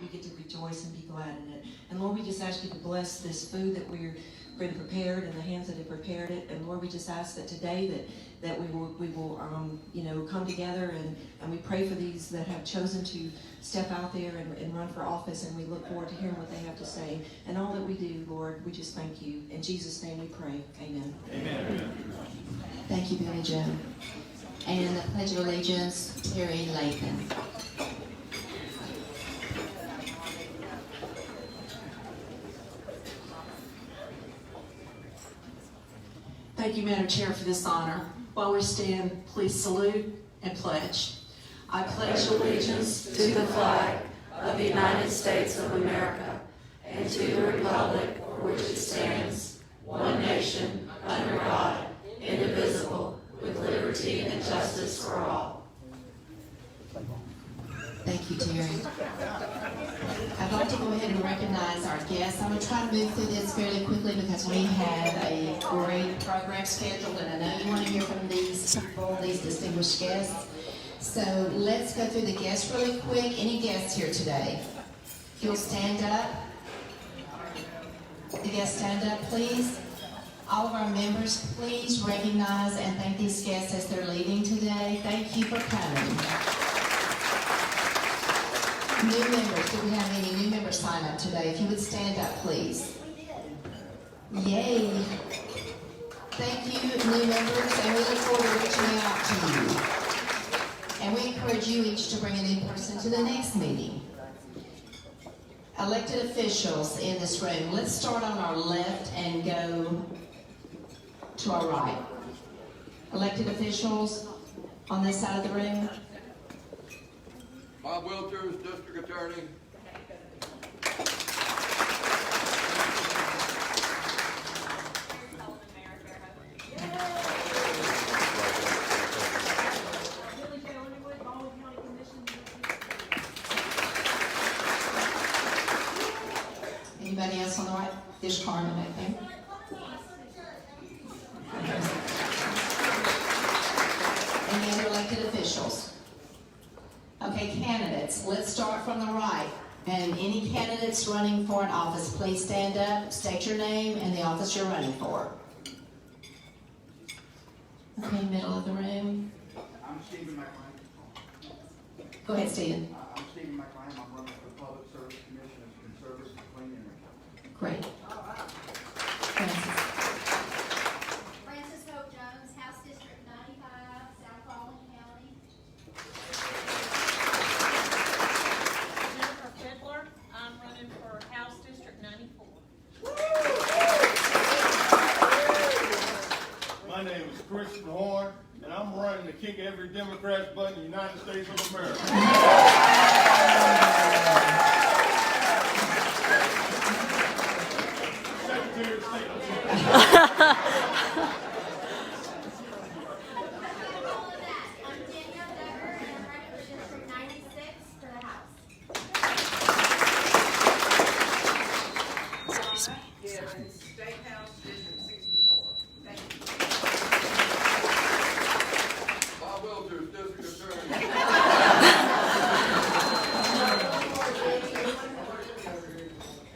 we get to rejoice and be glad in it. And Lord, we just ask you to bless this food that we're been prepared and the hands that have prepared it. And Lord, we just ask that today that we will come together and we pray for these that have chosen to step out there and run for office, and we look forward to hearing what they have to say. And all that we do, Lord, we just thank you. In Jesus' name we pray. Amen. Amen. Thank you, Billy Joe. And the Pledge of Allegiance, Terry Lathan. Thank you, Madam Chair, for this honor. While we stand, please salute and pledge. I pledge allegiance to the flag of the United States of America and to the republic for which it stands, one nation, under God, indivisible, with liberty and justice for all. Thank you, Terry. I'd like to go ahead and recognize our guests. I'm going to try to move through this fairly quickly because we have a great program scheduled, and I know you want to hear from these people, these distinguished guests. So let's go through the guests really quick. Any guests here today? If you'll stand up. The guests stand up, please. All of our members, please recognize and thank these guests as they're leaving today. Thank you for coming. New members, do we have any new members sign up today? If you would stand up, please. Yay. Thank you, new members, and we look forward to reaching out to you. And we encourage you each to bring a new person to the next meeting. Elected officials in this room. Let's start on our left and go to our right. Elected officials on this side of the room. Bob Wilters, District Attorney. Anybody else on the right? There's Carmen right there. Any other elected officials? Okay, candidates. Let's start from the right. And any candidates running for an office, please stand up, state your name and the office you're running for. Okay, middle of the room. I'm Stephen McLean. Go ahead, Stephen. I'm Stephen McLean. I'm running for the Public Service Commission of Conservative and Clean Energy. Great. Francis. Francis Hope Jones, House District 95, South Baldwin County. Jennifer Fiddler, I'm running for House District 94. My name is Christian Horn, and I'm running to kick every Democrat's butt in the United States of America. Secretary of State. I'm Danielle Decker, and I'm running for District 96 for the House. State House District 64. Thank you. Bob Wilters, District Attorney.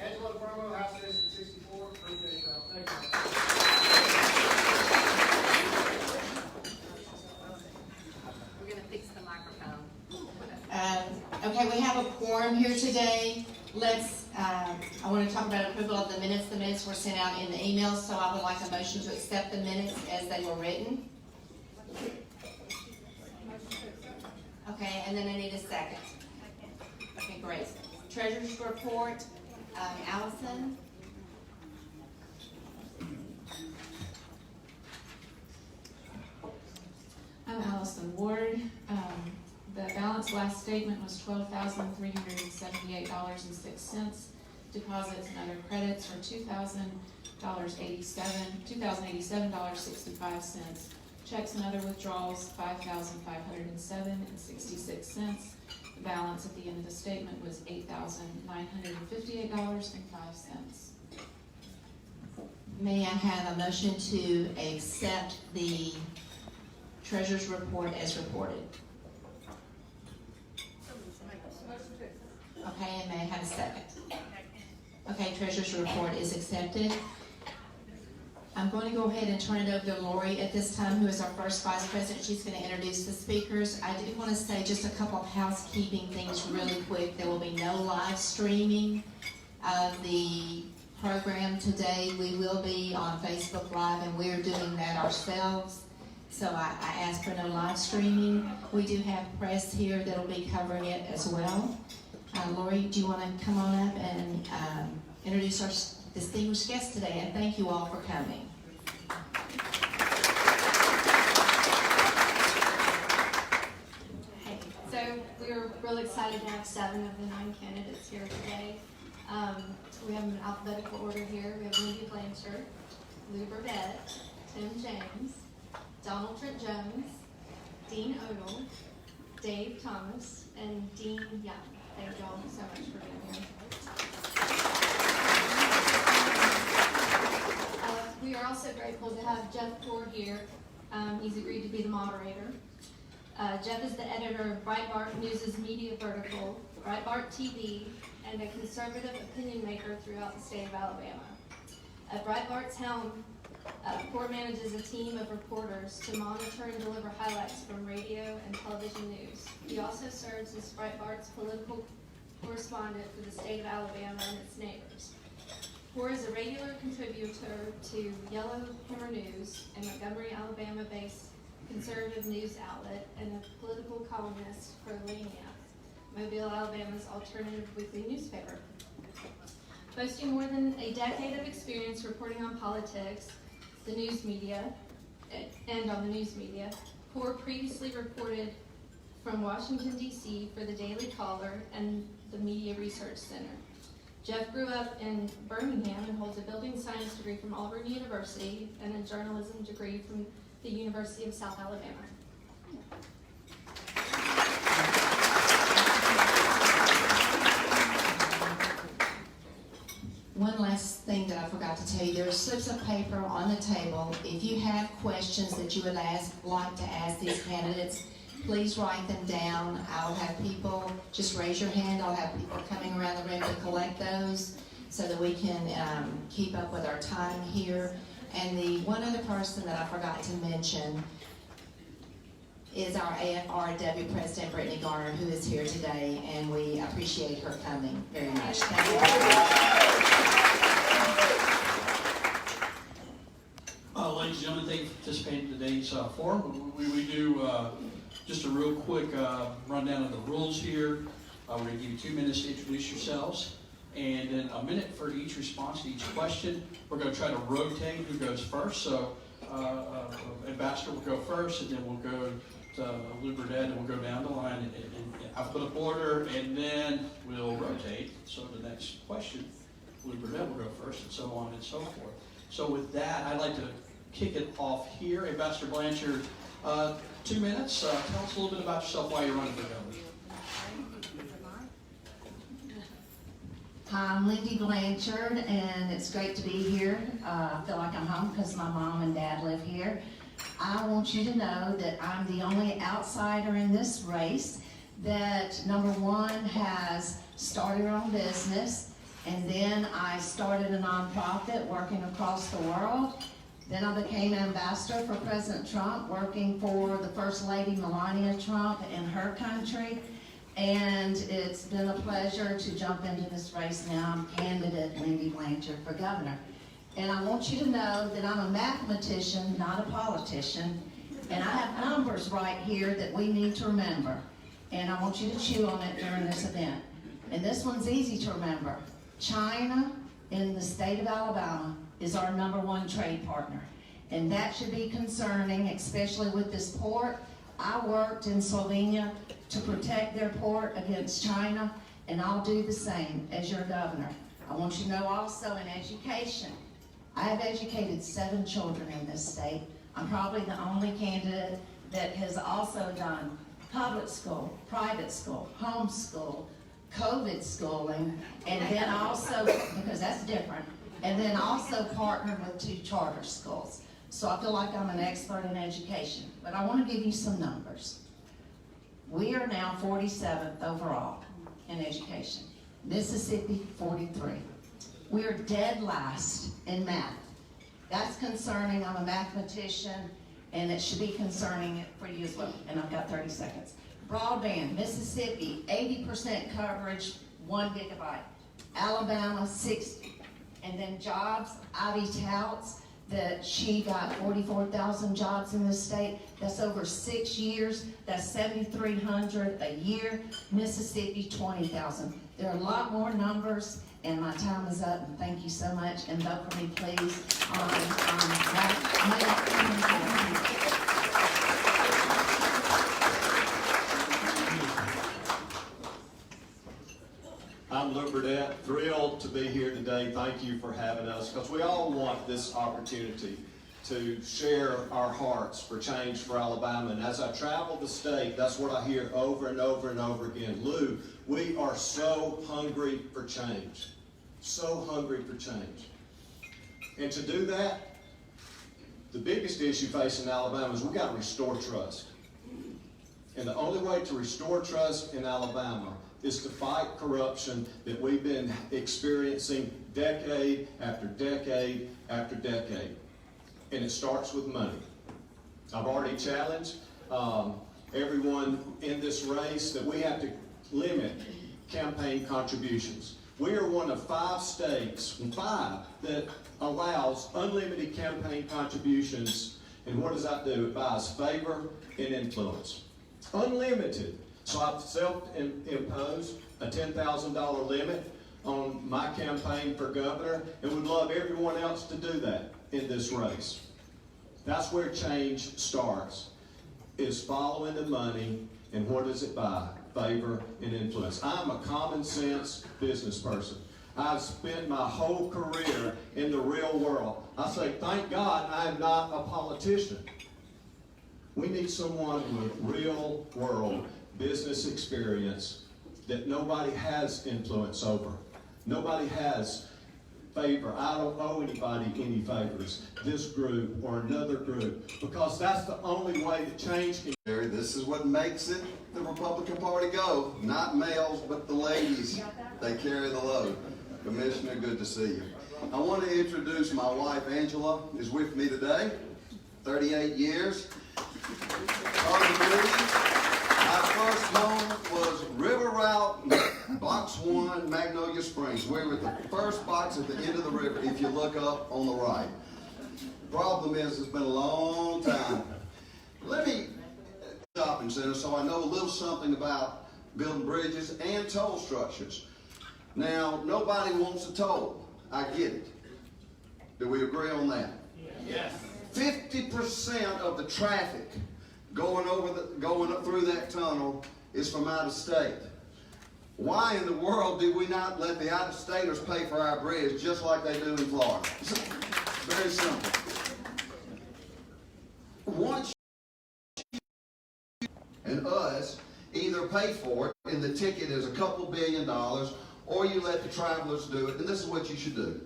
Angela Promo, House District 64. Appreciate y'all. Thank you. We're going to fix the microphone. Okay, we have a quorum here today. I want to talk about approval of the minutes. The minutes were sent out in the email, so I would like a motion to accept the minutes as they were written. Okay, and then I need a second. Okay, great. Treasurer's report, Allison. I'm Allison Ward. The balance last statement was $12,378.06. Deposits and other credits are $2,087.65. Checks and other withdrawals $5,507.66. The balance at the end of the statement was $8,958.05. May I have a motion to accept the treasurer's report as reported? Okay, and may I have a second? Okay, treasurer's report is accepted. I'm going to go ahead and turn it over to Lori at this time, who is our first vice president. She's going to introduce the speakers. I do want to say just a couple of housekeeping things really quick. There will be no live streaming of the program today. We will be on Facebook Live, and we're doing that ourselves. So I asked for no live streaming. We do have press here that will be covering it as well. Lori, do you want to come on up and introduce our distinguished guest today? And thank you all for coming. Hey, so we're really excited to have 7 of the 9 candidates here today. We have an alphabetical order here. We have Lindy Blanchard, Lou Burdett, Tim James, Donald Trent Jones, Dean Odell, Dave Thomas, and Dean Young. Thank you all so much for being here. We are also grateful to have Jeff Ford here. He's agreed to be the moderator. Jeff is the editor of Breitbart News' media vertical, Breitbart TV, and a conservative opinion maker throughout the state of Alabama. At Breitbart's helm, Ford manages a team of reporters to monitor and deliver highlights from radio and television news. He also serves as Breitbart's political correspondent for the state of Alabama and its neighbors. Ford is a regular contributor to Yellow Hammer News, a Montgomery, Alabama-based conservative news outlet, and a political columnist for Lania, Mobile, Alabama's alternative weekly newspaper. Boasting more than a decade of experience reporting on politics, the news media, and on the news media, Ford previously reported from Washington, D.C. for the Daily Caller and the Media Research Center. Jeff grew up in Birmingham and holds a building science degree from Auburn University and a journalism degree from the University of South Alabama. One last thing that I forgot to tell you, there are slips of paper on the table. If you have questions that you would like to ask these candidates, please write them down. I'll have people, just raise your hand, I'll have people coming around the room to collect those so that we can keep up with our time here. And the one other person that I forgot to mention is our AFRW President, Brittany Garner, who is here today, and we appreciate her coming very much. Thank you. Ladies and gentlemen, thank you for participating in today's forum. We do just a real quick rundown of the rules here. We're going to give you 2 minutes to introduce yourselves, and then a minute for each response to each question. We're going to try to rotate who goes first. So Ambassador will go first, and then we'll go to Lou Burdett, and we'll go down the line in alphabetical order, and then we'll rotate. So the next question, Lou Burdett will go first, and so on and so forth. So with that, I'd like to kick it off here. Ambassador Blanchard, 2 minutes. Tell us a little bit about yourself while you're running for governor. Hi, I'm Lindy Blanchard, and it's great to be here. I feel like I'm home because my mom and dad live here. I want you to know that I'm the only outsider in this race that, number one, has started her own business, and then I started a nonprofit working across the world. Then I became ambassador for President Trump, working for the First Lady Melania Trump in her country. And it's been a pleasure to jump into this race now. I'm candidate Lindy Blanchard for governor. And I want you to know that I'm a mathematician, not a politician. And I have numbers right here that we need to remember. And I want you to chew on it during this event. And this one's easy to remember. China in the state of Alabama is our #1 trade partner. And that should be concerning, especially with this port. I worked in Slovenia to protect their port against China, and I'll do the same as your governor. I want you to know also in education, I have educated 7 children in this state. I'm probably the only candidate that has also done public school, private school, homeschool, COVID schooling, and then also, because that's different, and then also partnered with 2 charter schools. So I feel like I'm an expert in education, but I want to give you some numbers. We are now 47th overall in education. Mississippi 43. We are dead last in math. That's concerning. I'm a mathematician, and it should be concerning for you as well. And I've got 30 seconds. Broadband, Mississippi, 80% coverage, 1 gigabyte. Alabama, 60. And then jobs, Ivy touts that she got 44,000 jobs in this state. That's over 6 years. That's 7,300 a year. Mississippi, 20,000. There are a lot more numbers, and my time is up, and thank you so much. And vote for me, please. I'm Lou Burdett, thrilled to be here today. Thank you for having us, because we all want this opportunity to share our hearts for change for Alabama. And as I travel the state, that's what I hear over and over and over again. Lou, we are so hungry for change. So hungry for change. And to do that, the biggest issue facing Alabama is we've got to restore trust. And the only way to restore trust in Alabama is to fight corruption that we've been experiencing decade after decade after decade. And it starts with money. I've already challenged everyone in this race that we have to limit campaign contributions. We are one of 5 states, 5, that allows unlimited campaign contributions. And what does that do? It buys favor and influence. Unlimited. So I've self-imposed a $10,000 limit on my campaign for governor, and would love everyone else to do that in this race. That's where change starts, is following the money, and what does it buy? Favor and influence. I'm a common sense business person. I've spent my whole career in the real world. I say, thank God I'm not a politician. We need someone with real world business experience that nobody has influence over. Nobody has favor. I don't owe anybody any favors, this group or another group, because that's the only way that change can. This is what makes it the Republican Party go. Not males, but the ladies. They carry the load. Commissioner, good to see you. I want to introduce my wife, Angela, is with me today. 38 years. My first home was River Route, Box 1, Magnolia Springs. We were at the first box at the end of the river, if you look up on the right. Problem is, it's been a long time. Let me shopping center, so I know a little something about building bridges and toll structures. Now, nobody wants a toll. I get it. Do we agree on that? Yes. 50% of the traffic going up through that tunnel is from out of state. Why in the world do we not let the out-of-staters pay for our bridge just like they do in Florida? Very simple. Once you and us either pay for it, and the ticket is a couple $2 billion, or you let the travelers do it, and this is what you should do.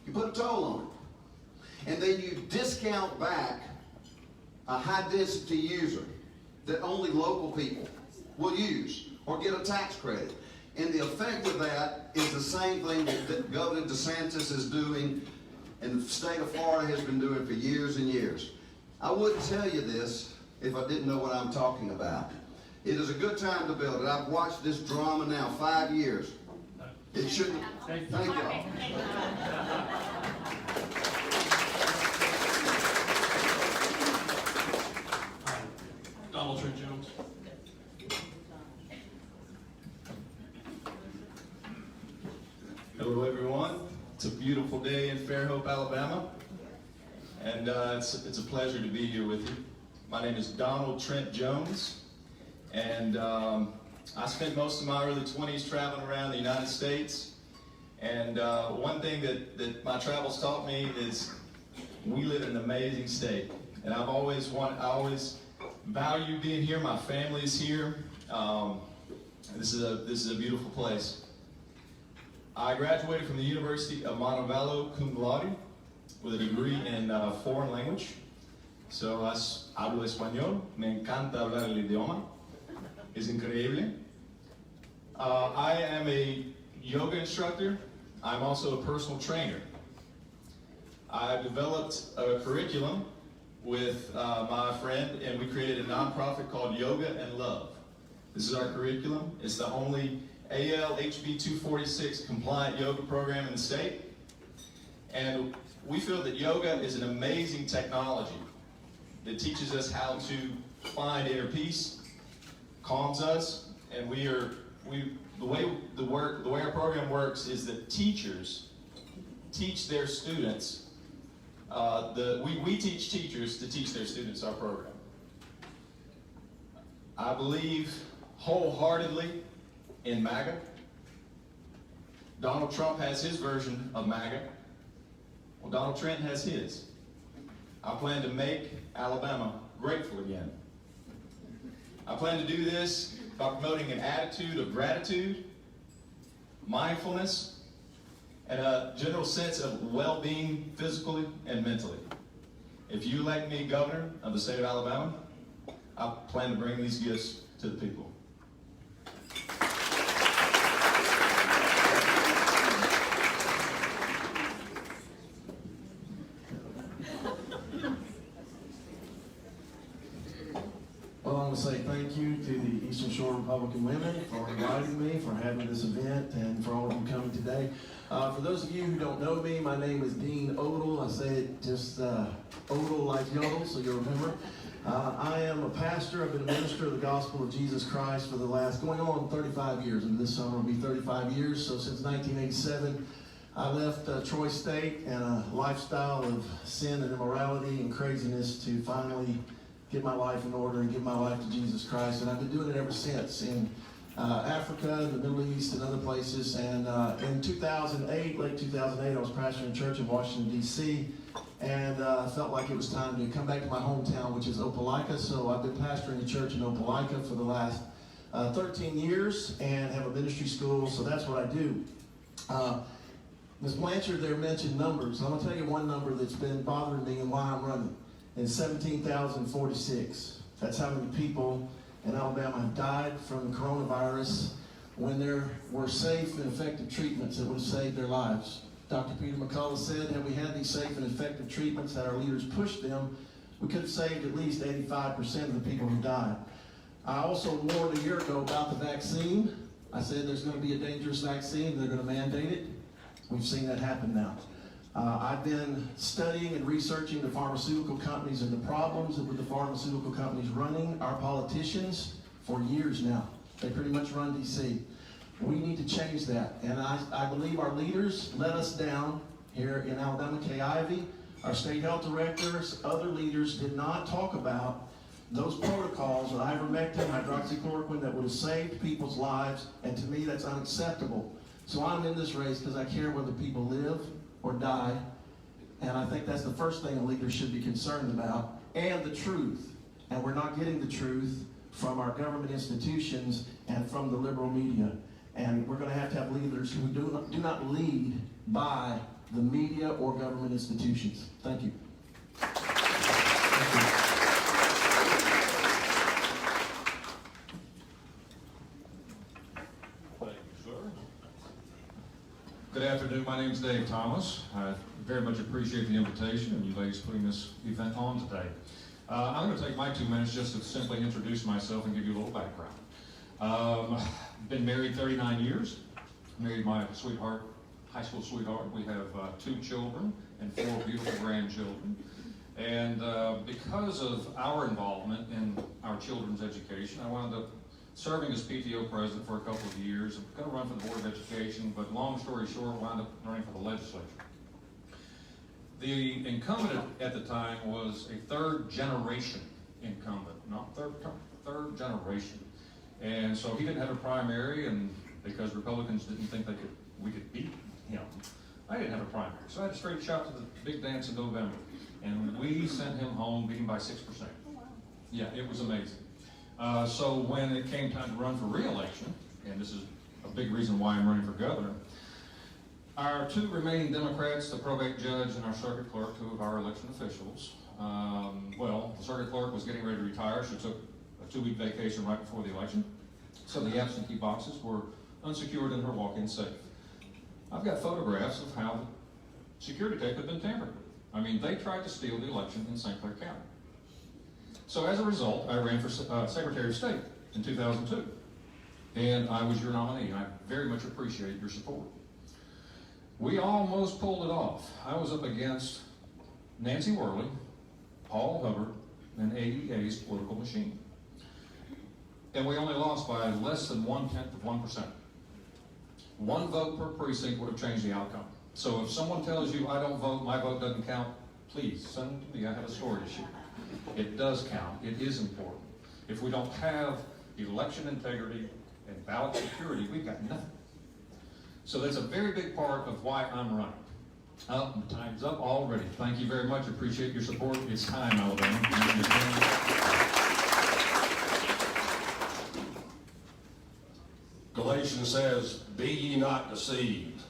You put a toll on it, and then you discount back a high-density user that only local people will use or get a tax credit. And the effect of that is the same thing that Governor DeSantis is doing and the state of Florida has been doing for years and years. I wouldn't tell you this if I didn't know what I'm talking about. It is a good time to build it. I've watched this drama now 5 years. It shouldn't. Thank y'all. Donald Trent Jones. Hello everyone. It's a beautiful day in Fairhope, Alabama. And it's a pleasure to be here with you. My name is Donald Trent Jones. And I spent most of my early 20s traveling around the United States. And one thing that my travels taught me is we live in an amazing state. And I always value being here. My family is here. This is a beautiful place. I graduated from the University of Montevallo cum laude with a degree in foreign language. So hablo español, me encanta hablar el idioma, es increíble. I am a yoga instructor. I'm also a personal trainer. I developed a curriculum with my friend, and we created a nonprofit called Yoga and Love. This is our curriculum. It's the only AL HB 246 compliant yoga program in the state. And we feel that yoga is an amazing technology that teaches us how to find inner peace, calms us, and the way our program works is that teachers teach their students. We teach teachers to teach their students our program. I believe wholeheartedly in MAGA. Donald Trump has his version of MAGA. Well, Donald Trent has his. I plan to make Alabama grateful again. I plan to do this by promoting an attitude of gratitude, mindfulness, and a general sense of well-being physically and mentally. If you elect me governor of the state of Alabama, I plan to bring these gifts to the people. Well, I want to say thank you to the Eastern Shore Republican Women for inviting me, for having this event, and for all of you coming today. For those of you who don't know me, my name is Dean Odell. I say it just Odell like yodel, so you'll remember. I am a pastor. I've been a minister of the gospel of Jesus Christ for the last, going on 35 years, and this summer will be 35 years. So since 1987, I left Troy State and a lifestyle of sin and immorality and craziness to finally get my life in order and give my life to Jesus Christ. And I've been doing it ever since in Africa, the Middle East, and other places. And in 2008, late 2008, I was pastoring a church in Washington, D.C., and felt like it was time to come back to my hometown, which is Opelika. So I've been pastoring a church in Opelika for the last 13 years and have a ministry school, so that's what I do. Ms. Blanchard there mentioned numbers. I'm going to tell you one number that's been bothering me and why I'm running. It's 17,046. That's how many people in Alabama have died from the coronavirus when there were safe and effective treatments that would have saved their lives. Dr. Peter McCullough said, had we had these safe and effective treatments, had our leaders pushed them, we could have saved at least 85% of the people who died. I also warned a year ago about the vaccine. I said there's going to be a dangerous vaccine. They're going to mandate it. We've seen that happen now. I've been studying and researching the pharmaceutical companies and the problems with the pharmaceutical companies running our politicians for years now. They pretty much run D.C. We need to change that. And I believe our leaders let us down here in Alabama. Kay Ivey, our state health directors, other leaders did not talk about those protocols with ivermectin, hydroxychloroquine that would have saved people's lives. And to me, that's unacceptable. So I'm in this race because I care whether people live or die. And I think that's the first thing a leader should be concerned about. And the truth. And we're not getting the truth from our government institutions and from the liberal media. And we're going to have leaders who do not lead by the media or government institutions. Thank you. Good afternoon. My name is Dave Thomas. I very much appreciate the invitation and you ladies putting this event on today. I'm going to take my 2 minutes just to simply introduce myself and give you a little background. Been married 39 years. Married my sweetheart, high school sweetheart. We have 2 children and 4 beautiful grandchildren. And because of our involvement in our children's education, I wound up serving as PTO president for a couple of years. I'm going to run for the Board of Education, but long story short, wound up running for the legislature. The incumbent at the time was a 3rd generation incumbent, not third generation. And so he didn't have a primary, and because Republicans didn't think we could beat him, I didn't have a primary. So I had a straight shot to the big dance in November. And we sent him home, beating by 6%. Yeah, it was amazing. So when it came time to run for re-election, and this is a big reason why I'm running for governor, our 2 remaining Democrats, the probate judge and our circuit clerk, 2 of our election officials, well, the circuit clerk was getting ready to retire. She took a 2-week vacation right before the election. So the absentee boxes were unsecured and her walk-in safe. I've got photographs of how the security tape had been tampered with. I mean, they tried to steal the election in St. Clair County. So as a result, I ran for Secretary of State in 2002. And I was your nominee. I very much appreciate your support. We almost pulled it off. I was up against Nancy Worley, Paul Hubbard, and AEA's political machine. And we only lost by less than 0.1%. One vote per precinct would have changed the outcome. So if someone tells you, I don't vote, my vote doesn't count, please send them to me. I have a story to share. It does count. It is important. If we don't have election integrity and ballot security, we've got nothing. So that's a very big part of why I'm running. Time's up already. Thank you very much. Appreciate your support. It's time, Alabama. Galatians says, be ye not deceived.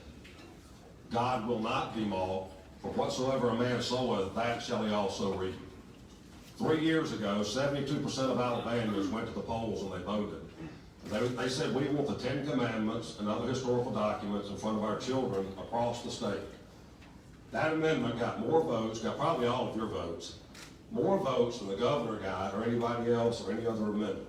God will not be mocked, for whatsoever a man soweth, that shall he also reap. 3 years ago, 72% of Alabamians went to the polls and they voted. They said, we want the 10 Commandments and other historical documents in front of our children across the state. That amendment got more votes, got probably all of your votes, more votes than the governor got or anybody else or any other amendment.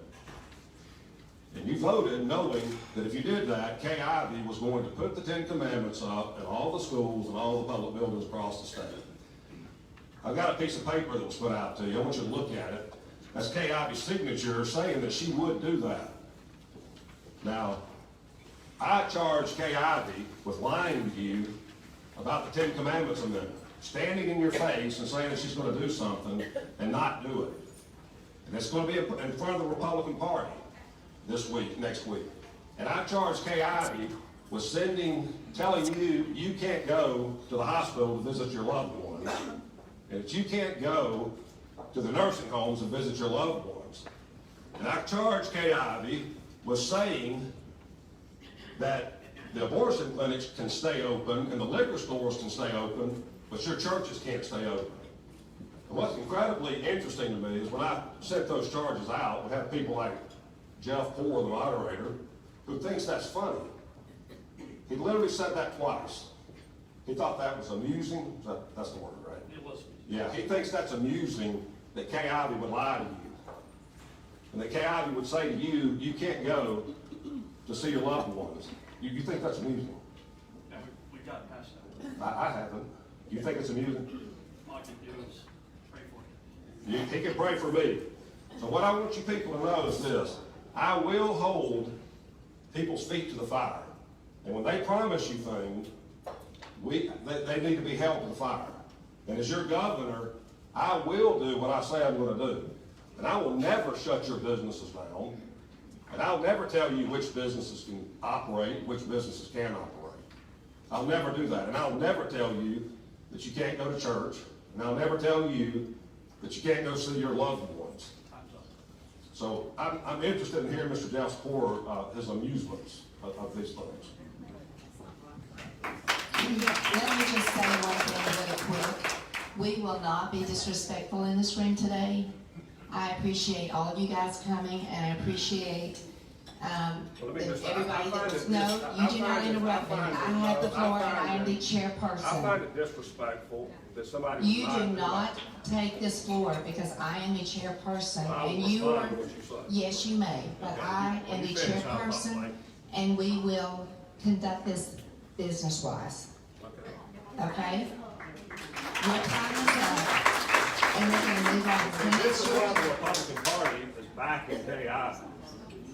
And you voted knowing that if you did that, Kay Ivey was going to put the 10 Commandments up in all the schools and all the public buildings across the state. I've got a piece of paper that was put out to you. I want you to look at it. That's Kay Ivey's signature saying that she would do that. Now, I charged Kay Ivey with lying to you about the 10 Commandments amendment, standing in your face and saying that she's going to do something and not do it. And it's going to be in front of the Republican Party this week, next week. And I charged Kay Ivey with telling you you can't go to the hospital to visit your loved ones, and that you can't go to the nursing homes and visit your loved ones. And I charged Kay Ivey with saying that the abortion clinics can stay open and the liquor stores can stay open, but your churches can't stay open. And what's incredibly interesting to me is when I sent those charges out, we have people like Jeff Poore, the moderator, who thinks that's funny. He literally said that twice. He thought that was amusing. That's the word, right? It was. Yeah, he thinks that's amusing that Kay Ivey would lie to you. And that Kay Ivey would say to you, you can't go to see your loved ones. You think that's amusing? Yeah, we got past that. I haven't. You think it's amusing? All I can do is pray for you. He can pray for me. So what I want you people to know is this. I will hold people's feet to the fire. And when they promise you things, they need to be held to the fire. And as your governor, I will do what I say I'm going to do. And I will never shut your businesses down. And I'll never tell you which businesses can operate, which businesses can't operate. I'll never do that. And I'll never tell you that you can't go to church. And I'll never tell you that you can't go see your loved ones. So I'm interested in hearing Mr. Jeff Poore, his amusements of these things. Let me just say one thing really quick. We will not be disrespectful in this room today. I appreciate all of you guys coming, and I appreciate everybody that was, no, you do not interrupt me. I have the floor, and I am the chairperson. I find it disrespectful that somebody... You do not take this floor because I am the chairperson, and you are... Yes, you may, but I am the chairperson, and we will conduct this business-wise. Okay? Your time is up. And we're going to move on to the This next is why one. the Republican Party is backing Kay Ivey.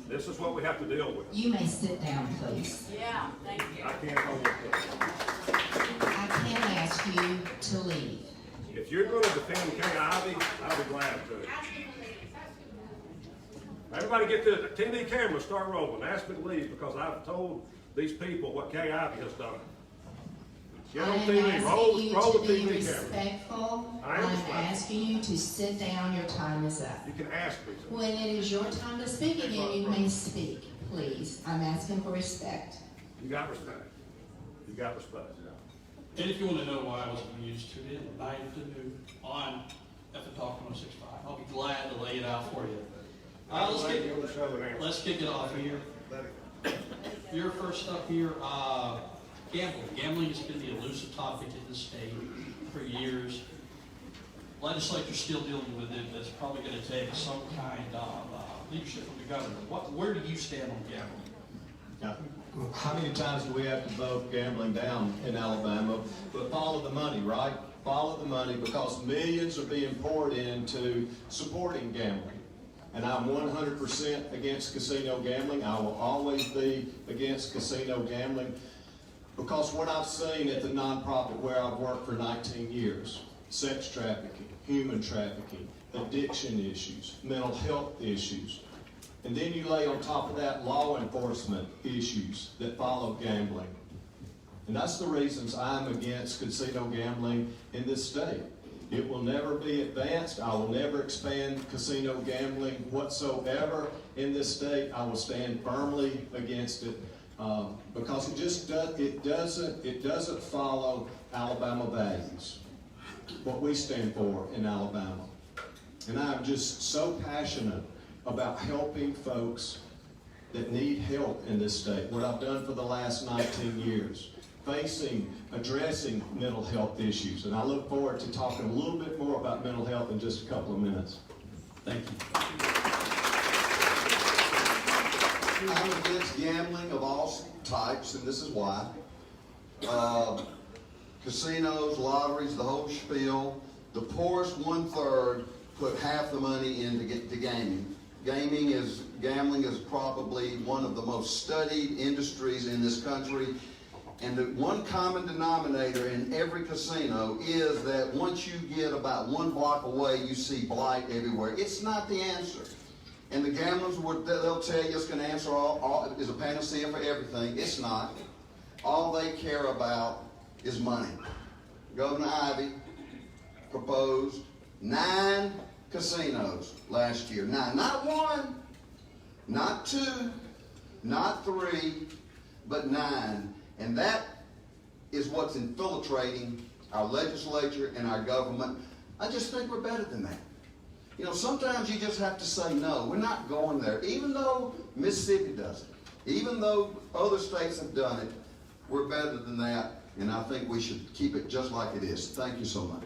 This is what we have to deal with. You may sit down, please. Yeah, thank you. I can't hold it. I can ask you to leave. If you're going to defend Kay Ivey, I'll be glad to. Everybody get the TV cameras, start rolling. Ask me to leave because I've told these people what Kay Ivey has done. Get on I am TV, roll asking you the to be TV camera. respectful. I am I'm respectful. asking you to sit down. Your time is up. You can ask me to. When it is your time to speak again, you may speak, please. I'm asking for respect. You got respect. You got respect. And if you want to know why I was amused, tune in at 9 to noon on FM Talk 106.5. I'll be glad to lay it out for you. Let's kick it off here. You're first up here. Gambling. Gambling has been the elusive topic in the state for years. Legislature's still dealing with it. That's probably going to take some kind of leadership from the governor. Where do you stand on gambling? Now, how many times do we have to vote gambling down in Alabama? But follow the money, right? Follow the money, because millions are being poured into supporting gambling. And I'm 100% against casino gambling. I will always be against casino gambling, because what I've seen at the nonprofit where I've worked for 19 years, sex trafficking, human trafficking, addiction issues, mental health issues, and then you lay on top of that law enforcement issues that follow gambling. And that's the reasons I'm against casino gambling in this state. It will never be advanced. I will never expand casino gambling whatsoever in this state. I will stand firmly against it because it doesn't follow Alabama values, what we stand for in Alabama. And I'm just so passionate about helping folks that need help in this state. What I've done for the last 19 years. Addressing mental health issues. And I look forward to talking a little bit more about mental health in just a couple of minutes. Thank you. I'm against gambling of all types, and this is why. Casinos, lotteries, the whole spiel. The poorest 1/3 put half the money into gaming. Gambling is probably one of the most studied industries in this country. And the one common denominator in every casino is that once you get about 1 block away, you see blight everywhere. It's not the answer. And the gamblers, they'll tell you it's going to answer all is a panacea for everything. It's not. All they care about is money. Governor Ivey proposed 9 casinos last year. 9, not 1, not 2, not 3, but 9. And that is what's infiltrating our legislature and our government. I just think we're better than that. You know, sometimes you just have to say, no, we're not going there. Even though Mississippi does it, even though other states have done it, we're better than that. And I think we should keep it just like it is. Thank you so much.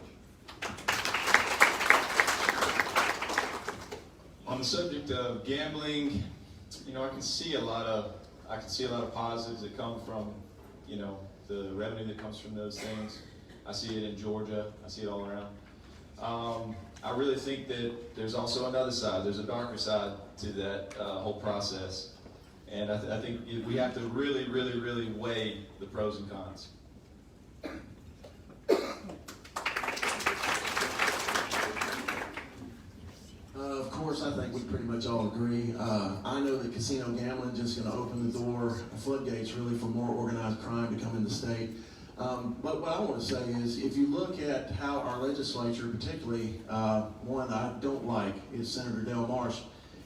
On the subject of gambling, you know, I can see a lot of positives that come from, you know, the revenue that comes from those things. I see it in Georgia. I see it all around. I really think that there's also another side. There's a darker side to that whole process. And I think we have to really, really, really weigh the pros and cons. Of course, I think we pretty much all agree. I know that casino gambling is just going to open the door, floodgates really, for more organized crime to come in the state. But what I want to say is, if you look at how our legislature, particularly one I don't like, is Senator Del Marsh.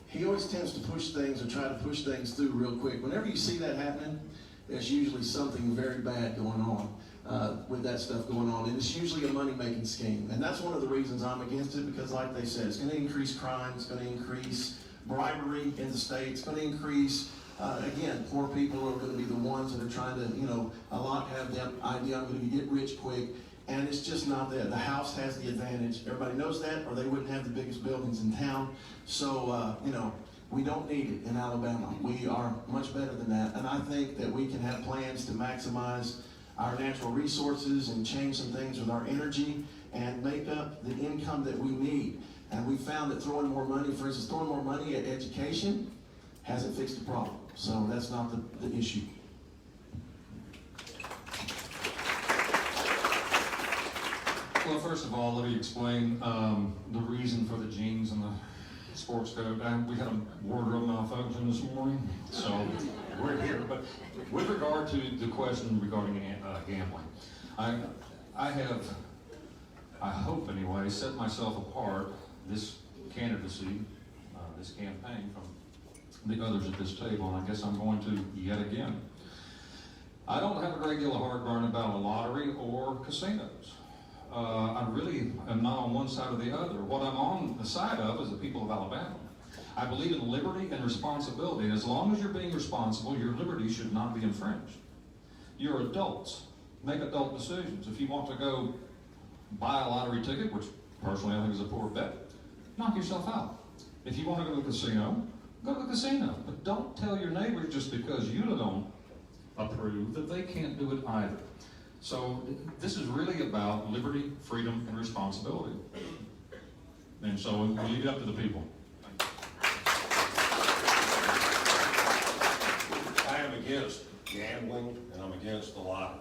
He always tends to push things and try to push things through real quick. Whenever you see that happening, there's usually something very bad going on with that stuff going on. And it's usually a money-making scheme. And that's one of the reasons I'm against it, because like they said, it's going to increase crime, it's going to increase bribery in the state, it's going to increase, again, poor people are going to be the ones that are trying to, you know, a lot have that idea, I'm going to get rich quick. And it's just not there. The House has the advantage. Everybody knows that, or they wouldn't have the biggest buildings in town. So, you know, we don't need it in Alabama. We are much better than that. And I think that we can have plans to maximize our natural resources and change some things with our energy and make up the income that we need. And we found that throwing more money, for instance, throwing more money at education hasn't fixed the problem. So that's not the issue. Well, first of all, let me explain the reason for the jeans and the sports coat. We had a wardrobe malfunction this morning, so we're here. But with regard to the question regarding gambling, I have, I hope anyway, set myself apart this candidacy, this campaign from the others at this table, and I guess I'm going to yet again. I don't have a great deal of heartburn about a lottery or casinos. I really am not on one side or the other. What I'm on the side of is the people of Alabama. I believe in liberty and responsibility, and as long as you're being responsible, your liberty should not be infringed. You're adults. Make adult decisions. If you want to go buy a lottery ticket, which personally I think is a poor bet, knock yourself out. If you want to go to the casino, go to the casino. But don't tell your neighbors just because you don't approve that they can't do it either. So this is really about liberty, freedom, and responsibility. And so we leave it up to the people. I am against gambling and I'm against the lottery.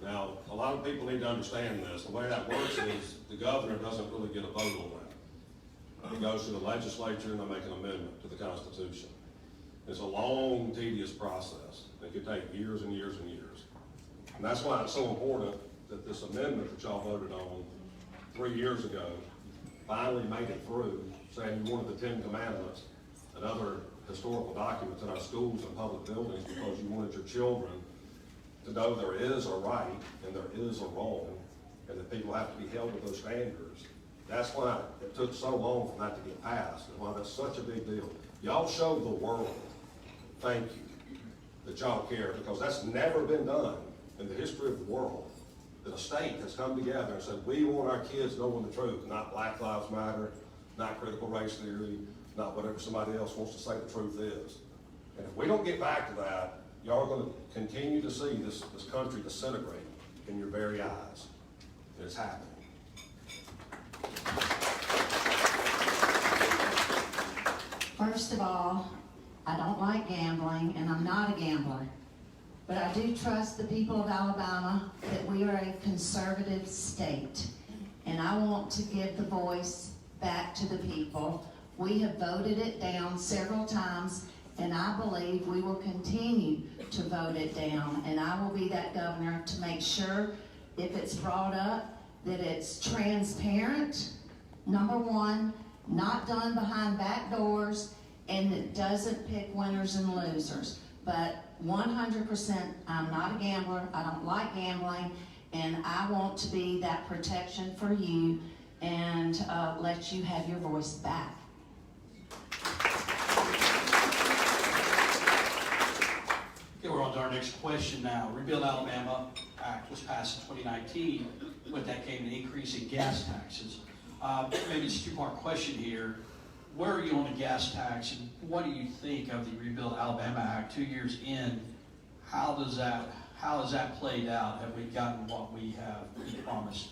Now, a lot of people need to understand this. The way that works is the governor doesn't really get a vote on that. He goes to the legislature and they make an amendment to the Constitution. It's a long, tedious process. It could take years and years and years. And that's why it's so important that this amendment that y'all voted on 3 years ago finally made it through, saying you wanted the 10 Commandments and other historical documents in our schools and public buildings because you wanted your children to know there is a right and there is a wrong and that people have to be held to those standards. That's why it took so long for that to get passed and why that's such a big deal. Y'all show the world, thank you, that y'all care, because that's never been done in the history of the world, that a state has come together and said, we want our kids knowing the truth, not Black Lives Matter, not critical race theory, not whatever somebody else wants to say the truth is. And if we don't get back to that, y'all are going to continue to see this country disintegrate in your very eyes. And it's happening. First of all, I don't like gambling, and I'm not a gambler. But I do trust the people of Alabama that we are a conservative state. And I want to give the voice back to the people. We have voted it down several times, and I believe we will continue to vote it down. And I will be that governor to make sure, if it's brought up, that it's transparent, number one, not done behind back doors, and it doesn't pick winners and losers. But 100%, I'm not a gambler, I don't like gambling, and I want to be that protection for you and let you have your voice back. Okay, we're on to our next question now. Rebuild Alabama Act was passed in 2019. With that came an increase in gas taxes. Maybe it's a two-part question here. Where are you on the gas tax, and what do you think of the Rebuild Alabama Act 2 years in? How has that played out? Have we gotten what we have promised?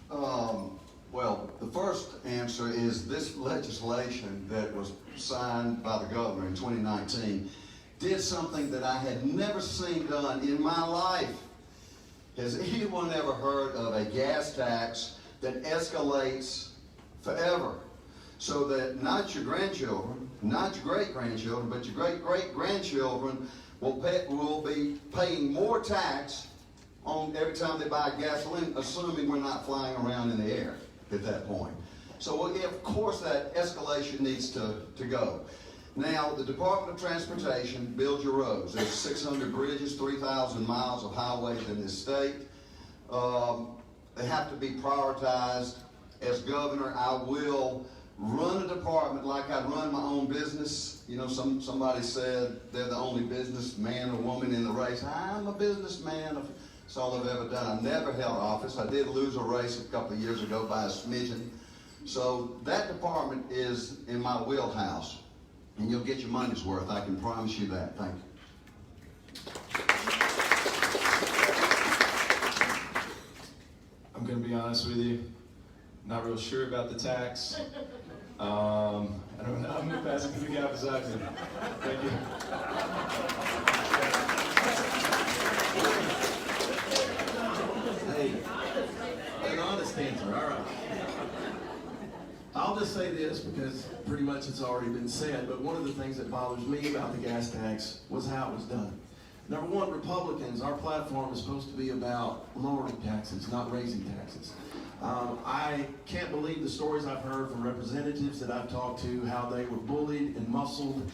Well, the first answer is this legislation that was signed by the governor in 2019 did something that I had never seen done in my life. Has anyone ever heard of a gas tax that escalates forever? So that not your grandchildren, not your great-grandchildren, but your great-great-grandchildren will be paying more tax on every time they buy gasoline, assuming we're not flying around in the air at that point. So of course that escalation needs to go. Now, the Department of Transportation builds your roads. There's 600 bridges, 3,000 miles of highways in this state. They have to be prioritized. As governor, I will run a department like I run my own business. You know, somebody said they're the only businessman or woman in the race. I'm a businessman. That's all I've ever done. I've never held office. I did lose a race a couple of years ago by a smidgen. So that department is in my wheelhouse. And you'll get your money's worth. I can promise you that. Thank you. I'm going to be honest with you. Not real sure about the tax. I don't know. I'm going to pass it to the guy beside me. Thank you. Hey, an honest answer. All right. I'll just say this because pretty much it's already been said, but one of the things that bothers me about the gas tax was how it was done. Number one, Republicans, our platform is supposed to be about lowering taxes, not raising taxes. I can't believe the stories I've heard from representatives that I've talked to, how they were bullied and muscled,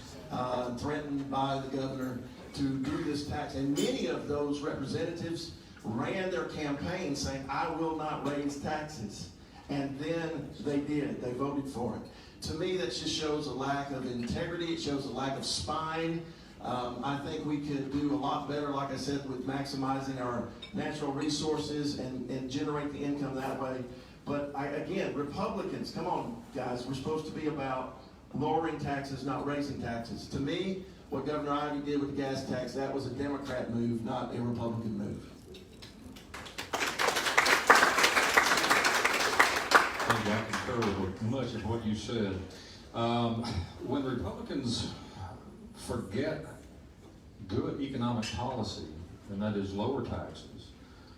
threatened by the governor to do this tax. And many of those representatives ran their campaign saying, I will not raise taxes. And then they did. They voted for it. To me, that just shows a lack of integrity. It shows a lack of spine. I think we could do a lot better, like I said, with maximizing our natural resources and generate the income that way. But again, Republicans, come on, guys. We're supposed to be about lowering taxes, not raising taxes. To me, what Governor Ivey did with the gas tax, that was a Democrat move, not a Republican move. I concur with much of what you said. When Republicans forget good economic policy, and that is lower taxes,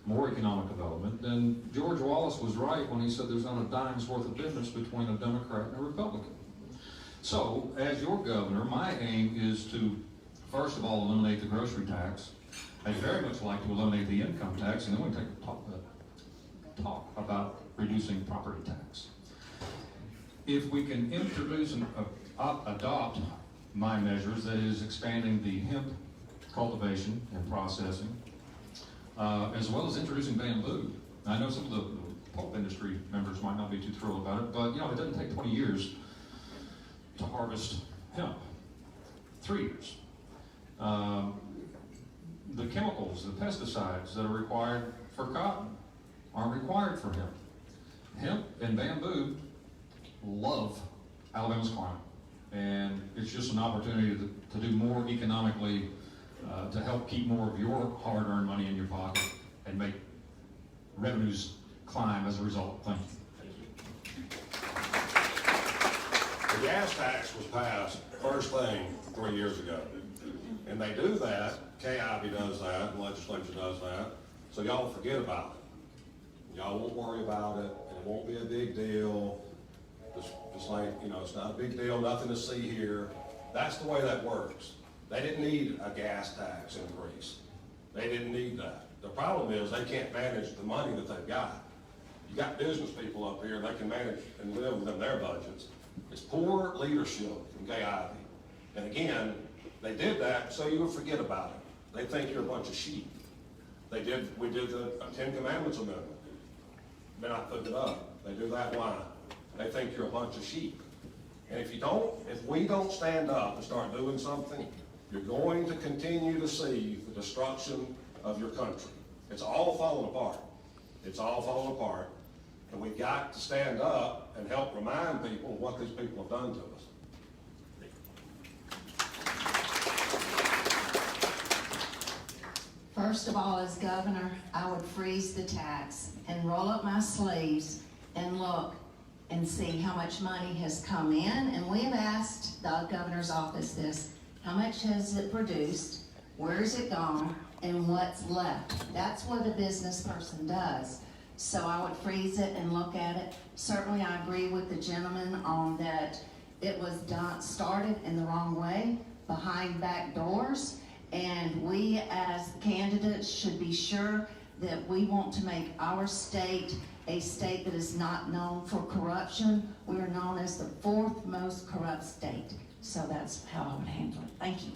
more economic development, then George Wallace was right when he said there's not a dime's worth of difference between a Democrat and a Republican. So, as your governor, my aim is to, first of all, eliminate the grocery tax. I'd very much like to eliminate the income tax, and then we take a talk about reducing property tax. If we can introduce and adopt my measures, that is expanding the hemp cultivation and processing, as well as introducing bamboo. I know some of the pulp industry members might not be too thrilled about it, but it doesn't take 20 years to harvest hemp. 3 years. The chemicals, the pesticides that are required for cotton aren't required for hemp. Hemp and bamboo love Alabama's climate, and it's just an opportunity to do more economically to help keep more of your hard-earned money in your pocket and make revenues climb as a result. Thank you. The gas tax was passed first thing 3 years ago. And they do that, KIB does that, the legislature does that, so y'all forget about it. Y'all won't worry about it, and it won't be a big deal. Just like, it's not a big deal, nothing to see here. That's the way that works. They didn't need a gas tax increase. They didn't need that. The problem is they can't manage the money that they've got. You got business people up here, they can manage and live within their budgets. It's poor leadership from KIB. And again, they did that so you would forget about it. They think you're a bunch of sheep. We did the Ten Commandments Amendment. They're not putting it up. They do that why? They think you're a bunch of sheep. And if we don't stand up and start doing something, you're going to continue to see the destruction of your country. It's all falling apart. It's all falling apart. And we've got to stand up and help remind people what these people have done to us. First of all, as governor, I would freeze the tax and roll up my sleeves and look and see how much money has come in. And we have asked the governor's office this, how much has it produced, where's it gone, and what's left? That's what a business person does. So I would freeze it and look at it. Certainly I agree with the gentleman on that it was started in the wrong way, behind back doors. And we as candidates should be sure that we want to make our state a state that is not known for corruption. We are known as the 4th most corrupt state. So that's how I would handle it. Thank you.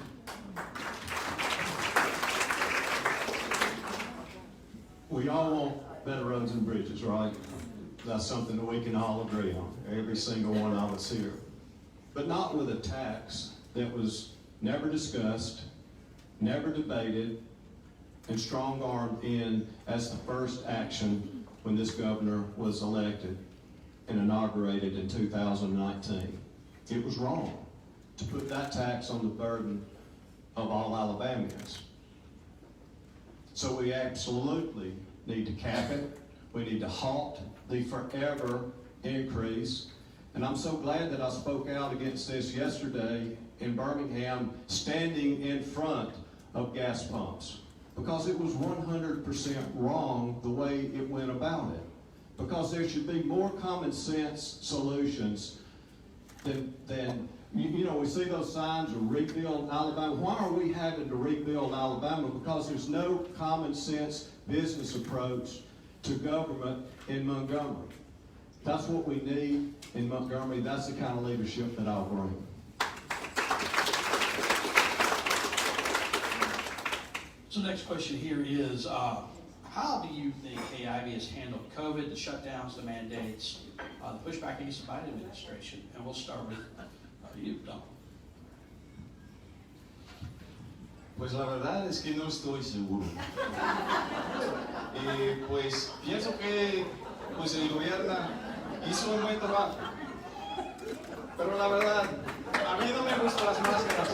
We all want better roads and bridges, right? That's something that we can all agree on, every single one of us here. But not with a tax that was never discussed, never debated, and strong-armed in as the first action when this governor was elected and inaugurated in 2019. It was wrong to put that tax on the burden of all Alabamians. So we absolutely need to cap it. We need to halt the forever increase. And I'm so glad that I spoke out against this yesterday in Birmingham, standing in front of gas pumps, because it was 100% wrong the way it went about it. Because there should be more common sense solutions than we see those signs of rebuild Alabama. Why are we having to rebuild Alabama? Because there's no common sense business approach to government in Montgomery. That's what we need in Montgomery. That's the kind of leadership that I'll bring. So the next question here is, how how do you think KIV has handled COVID, the shutdowns, the mandates, the pushback against the Biden administration? And we'll start with you, Don. Pues la verdad es que no estoy seguro. Pues pienso que pues el gobierno hizo un buen trabajo. Pero la verdad, a mí no me gustan las máscaras.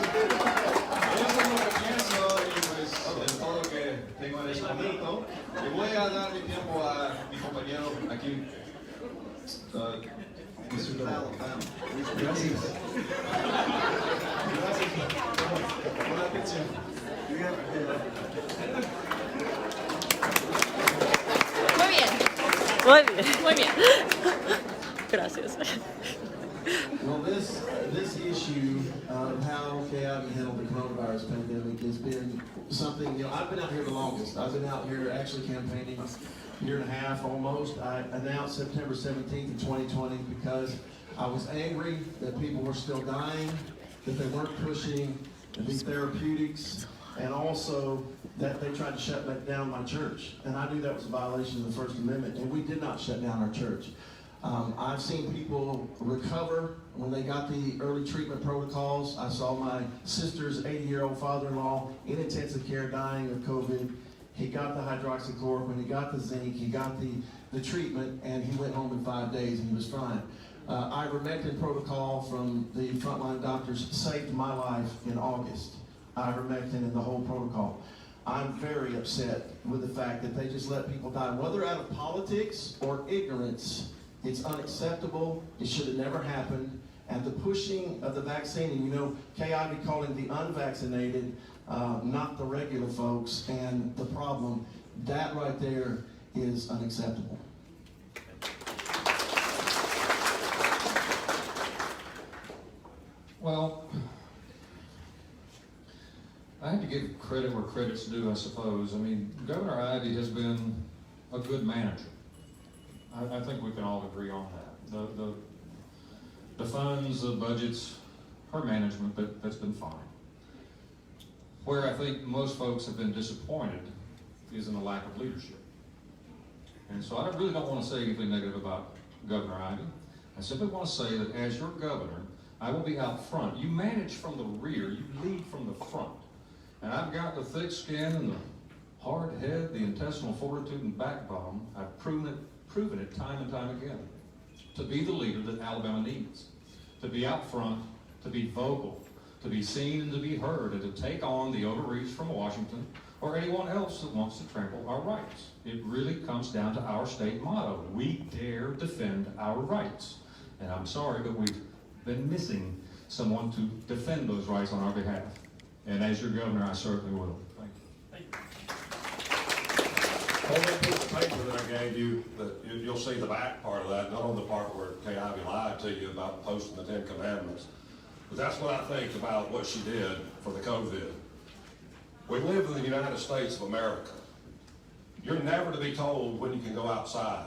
Eso es lo que pienso y pues es todo lo que tengo en este momento. Y voy a dar mi tiempo a mi compañero aquí. Mr. Alabama. Gracias. Gracias por la atención. Muy bien. Muy bien. Muy bien. Gracias. Well, this issue of how KIV handled the coronavirus pandemic has been something, I've been out here the longest. I've been out here actually campaigning a year and a half almost. I announced September 17th of 2020 because I was angry that people were still dying, that they weren't pushing these therapeutics, and also that they tried to shut back down my church. And I knew that was a violation of the First Amendment, and we did not shut down our church. I've seen people recover when they got the early treatment protocols. I saw my sister's 80-year-old father-in-law in intensive care dying of COVID. He got the hydroxychloroquine, he got the zinc, he got the treatment, and he went home in 5 days and he was fine. Ivermectin protocol from the frontline doctors saved my life in August. Ivermectin and the whole protocol. I'm very upset with the fact that they just let people die, whether out of politics or ignorance. It's unacceptable. It should have never happened. And the pushing of the vaccine, and KIV calling the unvaccinated, not the regular folks, and the problem, that right there is unacceptable. Well, I have to give credit where credit's due, I suppose. I mean, Governor Ivey has been a good manager. I think we can all agree on that. The funds, the budgets, her management, that's been fine. Where I think most folks have been disappointed is in the lack of leadership. And so I really don't want to say anything negative about Governor Ivey. I simply want to say that as your governor, I will be out front. You manage from the rear, you lead from the front. And I've got the thick skin and the hard head, the intestinal fortitude and backbone. I've proven it time and time again, to be the leader that Alabama needs, to be out front, to be vocal, to be seen and to be heard, and to take on the overreach from Washington or anyone else that wants to trample our rights. It really comes down to our state motto: we dare defend our rights. And I'm sorry, but we've been missing someone to defend those rights on our behalf. And as your governor, I certainly will. Thank you. On that piece of paper that I gave you, you'll see the back part of that, not on the part where KIV lied to you about posting the 10 Commandments. But that's what I think about what she did for the COVID. We live in the United States of America. You're never to be told when you can go outside.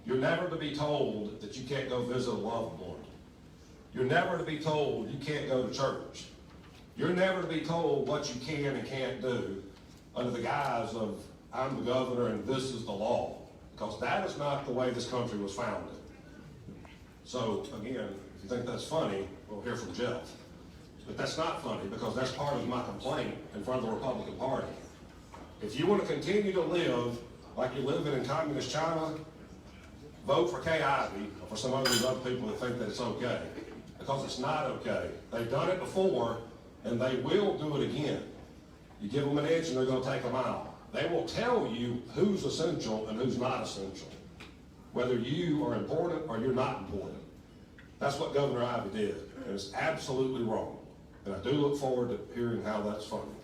You're never to be told that you can't go visit a loved one. You're never to be told you can't go to church. You're never to be told what you can and can't do under the guise of, I'm the governor and this is the law, because that is not the way this country was founded. So again, if you think that's funny, we'll hear from Jeff. But that's not funny, because that's part of my complaint in front of the Republican Party. If you want to continue to live like you're living in communist China, vote for KIV or for some of these other people that think that it's okay, because it's not okay. They've done it before, and they will do it again. You give them an inch and they're going to take a mile. They will tell you who's essential and who's not essential, whether you are important or you're not important. That's what Governor Ivey did, and it's absolutely wrong. And I do look forward to hearing how that's funded.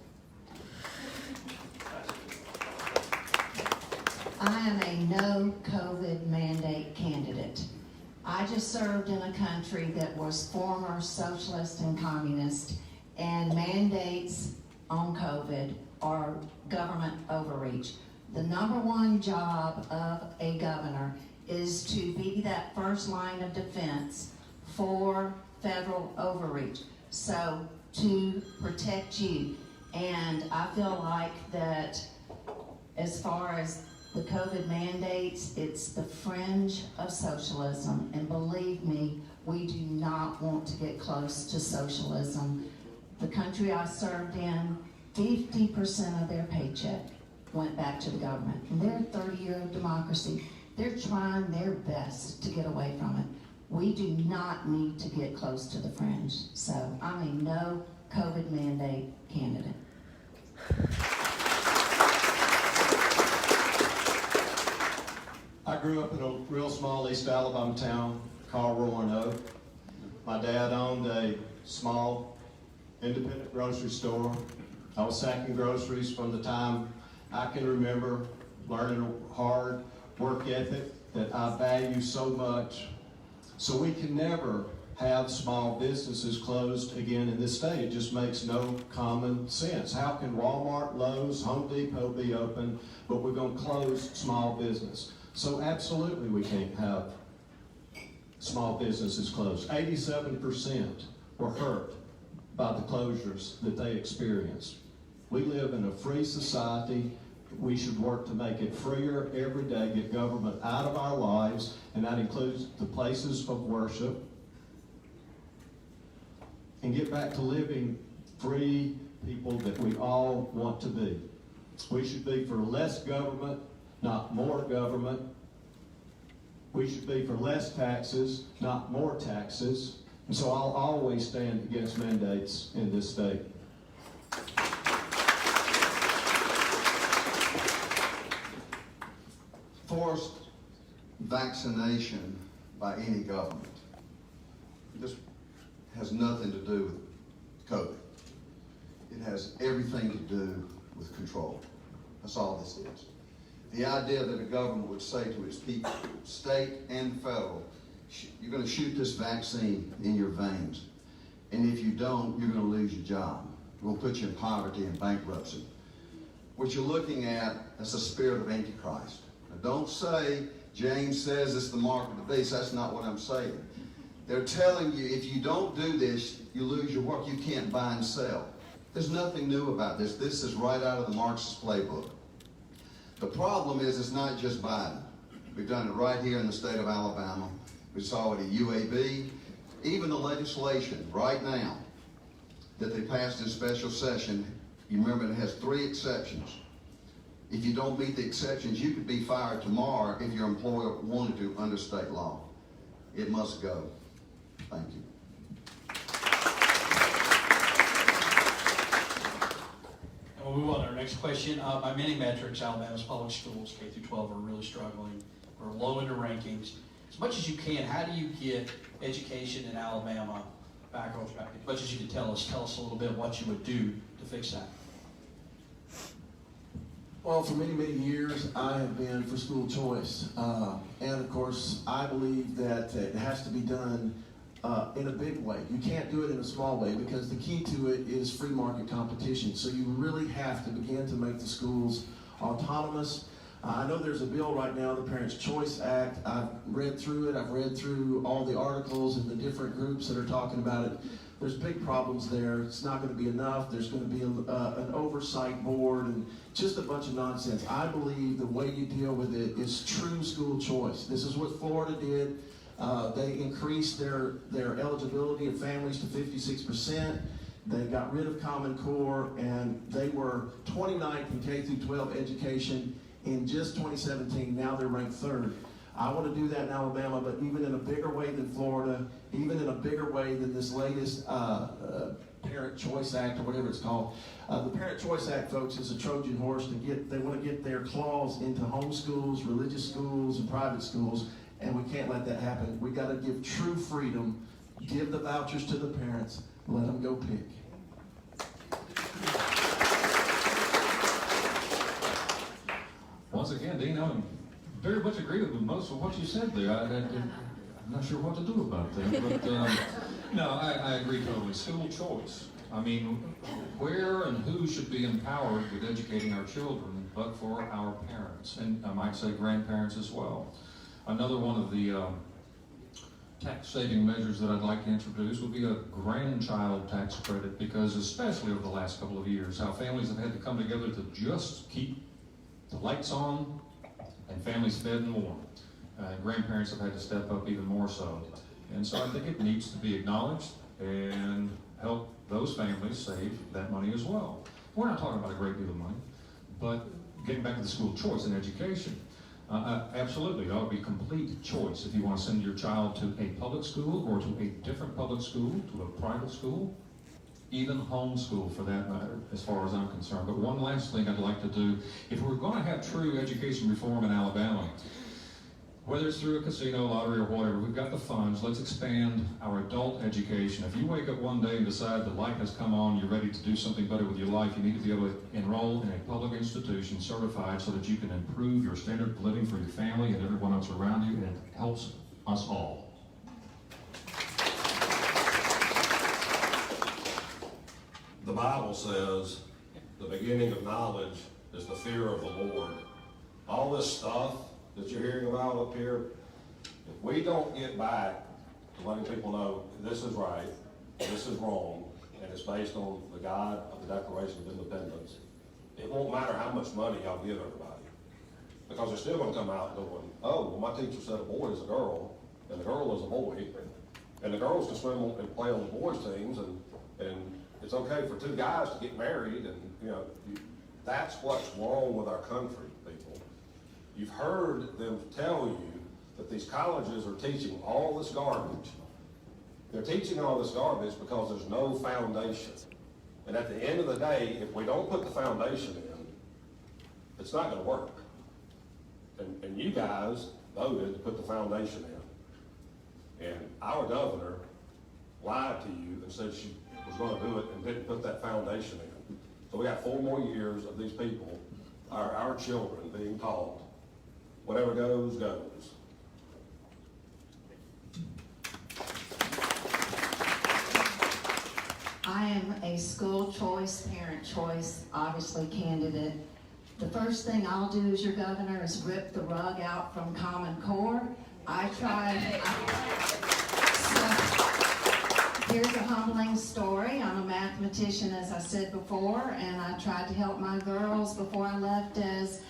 I am a no COVID mandate candidate. I just served in a country that was former socialist and communist, and mandates on COVID are government overreach. The #1 job of a governor is to be that first line of defense for federal overreach. So to protect you. And I feel like that As far as the COVID mandates, it's the fringe of socialism, and believe me, we do not want to get close to socialism. The country I served in, 50% of their paycheck went back to the government. And they're a 30-year-old democracy. They're trying their best to get away from it. We do not need to get close to the fringe. So I'm a no COVID mandate candidate. I grew up in a real small East Alabama town called Roanoke. My dad owned a small independent grocery store. I was sacking groceries from the time I can remember, learning a hard work ethic that I value so much. So we can never have small businesses closed again in this state. It just makes no common sense. How can Walmart, Lowe's, Home Depot be open, but we're going to close small business? So absolutely we can't have small businesses closed. 87% were hurt by the closures that they experienced. We live in a free society. We should work to make it freer every day, get government out of our lives, and that includes the places of worship, and get back to living free people that we all want to be. We should be for less government, not more government. We should be for less taxes, not more taxes. And so I'll always stand against mandates in this state. Forced vaccination by any government. This has nothing to do with COVID. It has everything to do with control. That's all this is. The idea that a government would say to its people, state and federal, you're going to shoot this vaccine in your veins, and if you don't, you're going to lose your job. We're going to put you in poverty and bankruptcy. What you're looking at is a spirit of Antichrist. Now, don't say James says it's the mark of the beast. That's not what I'm saying. They're telling you if you don't do this, you lose your work. You can't buy and sell. There's nothing new about this. This is right out of the Marxist playbook. The problem is it's not just Biden. We've done it right here in the state of Alabama. We saw it at UAB. Even the legislation right now that they passed in special session, you remember it has 3 exceptions. If you don't meet the exceptions, you could be fired tomorrow if your employer wanted to under state law. It must go. Thank you. And we'll move on to our next question. By many metrics, Alabama's public schools, K through 12, are really struggling. We're low in the rankings. As much as you can, how do you get education in Alabama back on track? As much as you can tell us a little bit what you would do to fix that. Well, for many, many years, I have been for school choice. And of course, I believe that it has to be done in a big way. You can't do it in a small way because the key to it is free market competition. So you really have to begin to make the schools autonomous. I know there's a bill right now, the Parents' Choice Act. I've read through it. I've read through all the articles and the different groups that are talking about it. There's big problems there. It's not going to be enough. There's going to be an oversight board and just a bunch of nonsense. I believe the way you deal with it is true school choice. This is what Florida did. They increased their eligibility of families to 56%. They got rid of Common Core, and they were 29th in K through 12 education in just 2017. Now they're ranked 3rd. I want to do that in Alabama, but even in a bigger way than Florida, even in a bigger way than this latest Parent Choice Act or whatever it's called. The Parent Choice Act, folks, is a Trojan horse they want to get their claws into homeschools, religious schools, and private schools, and we can't let that happen. We got to give true freedom, give the vouchers to the parents, let them go pick. Once again, Dean, I very much agree with most of what you said there. I'm not sure what to do about that, but no, I agree totally. School choice. I mean, where and who should be empowered with educating our children, but for our parents, and I might say grandparents as well. Another one of the tax-saving measures that I'd like to introduce would be a grandchild tax credit, because especially over the last couple of years, how families have had to come together to just keep the lights on, and families fed and warmed. Grandparents have had to step up even more so. And so I think it needs to be acknowledged and help those families save that money as well. We're not talking about a great deal of money, but getting back to the school choice and education, absolutely, that would be complete choice if you want to send your child to a public school or to a different public school, to a private school, even homeschool for that matter, as far as I'm concerned. But one last thing I'd like to do, if we're going to have true education reform in Alabama, whether it's through a casino, lottery, or whatever, we've got the funds, let's expand our adult education. If you wake up one day and decide the light has come on, you're ready to do something better with your life, you need to be able to enroll in a public institution certified so that you can improve your standard of living for your family and everyone else around you, and it helps us all. The Bible says the beginning of knowledge is the fear of the Lord. All this stuff that you're hearing about up here, if we don't get back to letting people know this is right, this is wrong, and it's based on the God of the Declaration of Independence, it won't matter how much money y'all give everybody. Because they're still going to come out going, oh, well, my teacher said a boy is a girl, and the girl is a boy, and the girls can swim and play on the boys' teams, and it's okay for two guys to get married, and that's what's wrong with our country, people. You've heard them tell you that these colleges are teaching all this garbage. They're teaching all this garbage because there's no foundation. And at the end of the day, if we don't put the foundation in, it's not going to work. And you guys voted to put the foundation in. And our governor lied to you and said she was going to do it and didn't put that foundation in. So we got 4 more years of these people, our children, being taught whatever goes, goes. I am a school choice, parent choice, obviously candidate. The first thing I'll do as your governor is rip the rug out from Common Core. Here's a humbling story. I'm a mathematician, as I said before, and I tried to help my girls before I left as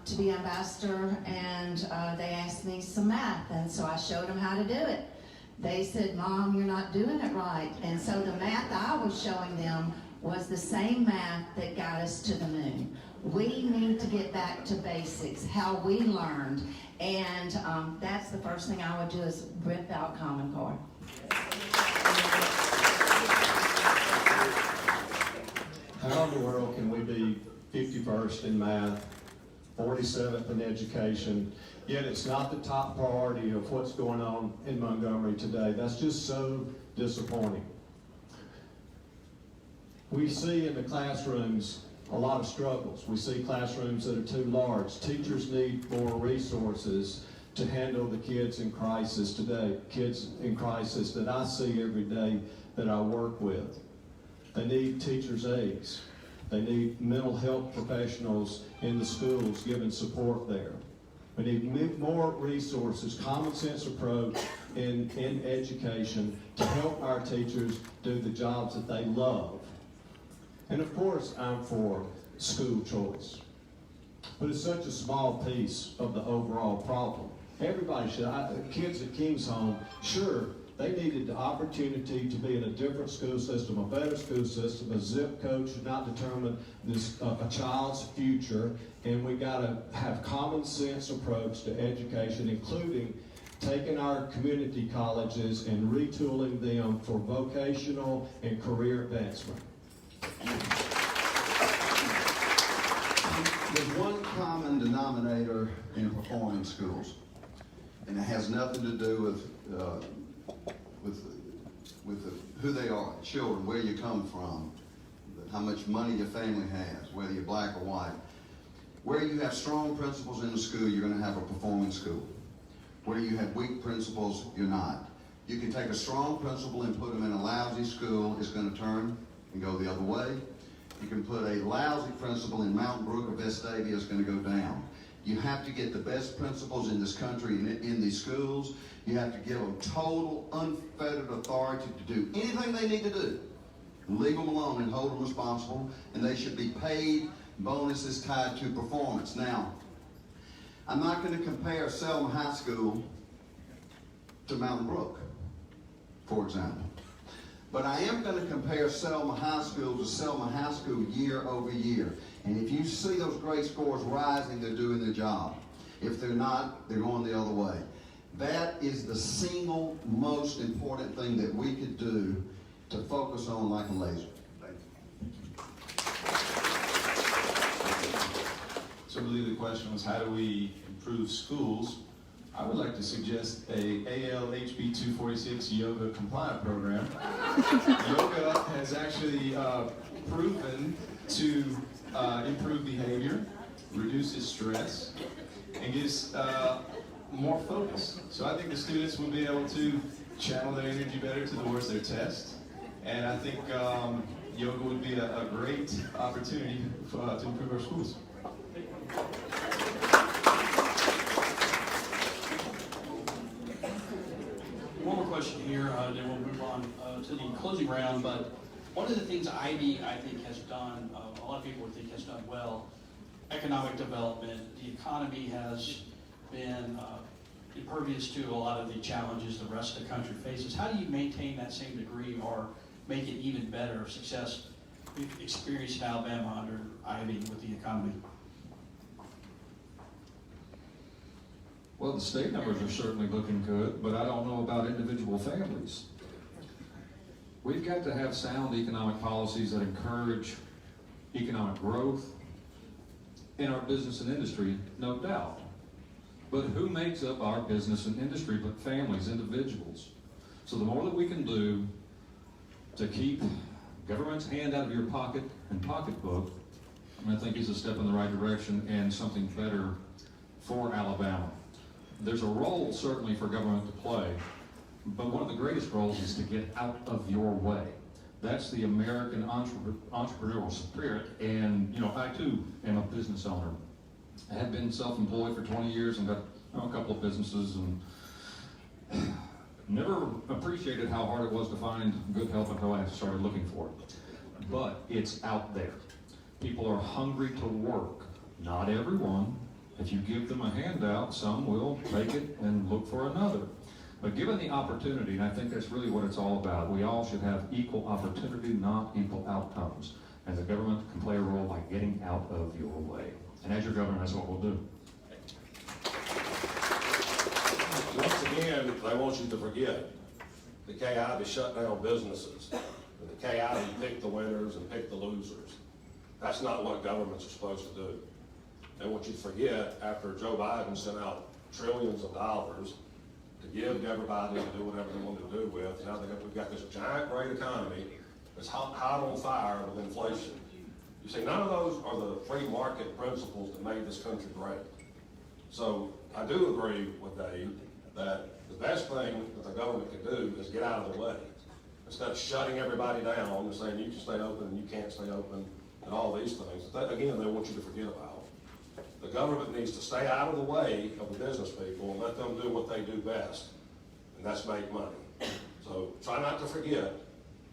to be ambassador, and they asked me some math, and so I showed them how to do it. They said, Mom, you're not doing it right. And so the math I was showing them was the same math that got us to the moon. We need to get back to basics, how we learned, and that's the first thing I would do is rip out Common Core. How in the world can we be 51st in math, 47th in education, yet it's not the top priority of what's going on in Montgomery today? That's just so disappointing. We see in the classrooms a lot of struggles. We see classrooms that are too large. Teachers need more resources to handle the kids in crisis today, kids in crisis that I see every day that I work with. They need teachers' aides. They need mental health professionals in the schools giving support there. We need more resources, common sense approach in education to help our teachers do the jobs that they love. And of course, I'm for school choice. But it's such a small piece of the overall problem. Everybody should, kids at King's Home, sure, they needed the opportunity to be in a different school system, a better school system. A zip code should not determine this, a child's future. And we gotta have common sense approach to education, including taking our community colleges and retooling them for vocational and career advancement. There's one common denominator in performing schools, and it has nothing to do with who they are, children, where you come from, how much money your family has, whether you're black or white. Where you have strong principles in the school, you're going to have a performing school. Where you have weak principles, you're not. You can take a strong principle and put them in a lousy school, it's going to turn and go the other way. You can put a lousy principle in Mountain Brook or Vestavia, it's going to go down. You have to get the best principals in this country in these schools. You have to give them total, unfettered authority to do anything they need to do. And leave them alone and hold them responsible. And they should be paid Bonus is tied to performance. Now, I'm not going to compare Selma High School to Mountain Brook, for example. But I am going to compare Selma High School to Selma High School year over year. And if you see those grade scores rising, they're doing their job. If they're not, they're going the other way. That is the single most important thing that we could do to focus on like a laser. So I believe the question was, how do we improve schools? I would like to suggest a ALHB 246 yoga compliant program. Yoga has actually proven to improve behavior, reduces stress, and gives more focus. So I think the students will be able to channel their energy better towards their test. And I think yoga would be a great opportunity to improve our schools. One more question here, then we'll move on to the closing round. But one of the things Ivy, I think, has done, a lot of people think has done well, economic development. The economy has been impervious to a lot of the challenges the rest of the country faces. How do you maintain that same degree or make it even better of success we've experienced in Alabama under Ivy with the economy? Well, the state numbers are certainly looking good, but I don't know about individual families. We've got to have sound economic policies that encourage economic growth in our business and industry, no doubt. But who makes up our business and industry but families, individuals? So the more that we can do to keep government's hand out of your pocket and pocketbook, I think is a step in the right direction and something better for Alabama. There's a role certainly for government to play, but one of the greatest roles is to get out of your way. That's the American entrepreneurial spirit, and I too am a business owner. I had been self-employed for 20 years and got a couple of businesses, and never appreciated how hard it was to find good help until I started looking for it. But it's out there. People are hungry to work. Not everyone. If you give them a handout, some will take it and look for another. But given the opportunity, and I think that's really what it's all about, we all should have equal opportunity, not equal outcomes. And the government can play a role by getting out of your way. And as your governor, that's what we'll do. Once again, they want you to forget the KI to shut down businesses. And the KI to pick the winners and pick the losers. That's not what governments are supposed to do. They want you to forget after Joe Biden sent out trillions of dollars to give to everybody to do whatever they want to do with. Now we've got this giant great economy that's hot on fire with inflation. You see, none of those are the free market principles that made this country great. So I do agree with Dave that the best thing that the government can do is get out of the way. Instead of shutting everybody down and saying you can stay open and you can't stay open and all these things, that, again, they want you to forget about. The government needs to stay out of the way of the business people and let them do what they do best, and that's make money. So try not to forget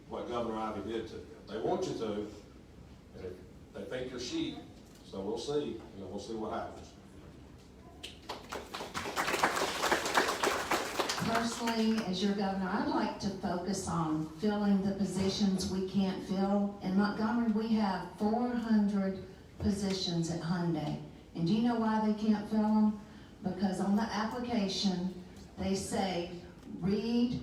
what Governor Ivey did to you. They want you to, and they think you're sheep, so we'll see. We'll see what happens. Personally, as your governor, I'd like to focus on filling the positions we can't fill. In Montgomery, we have 400 positions at Hyundai. And do you know why they can't fill them? Because on the application, they say, read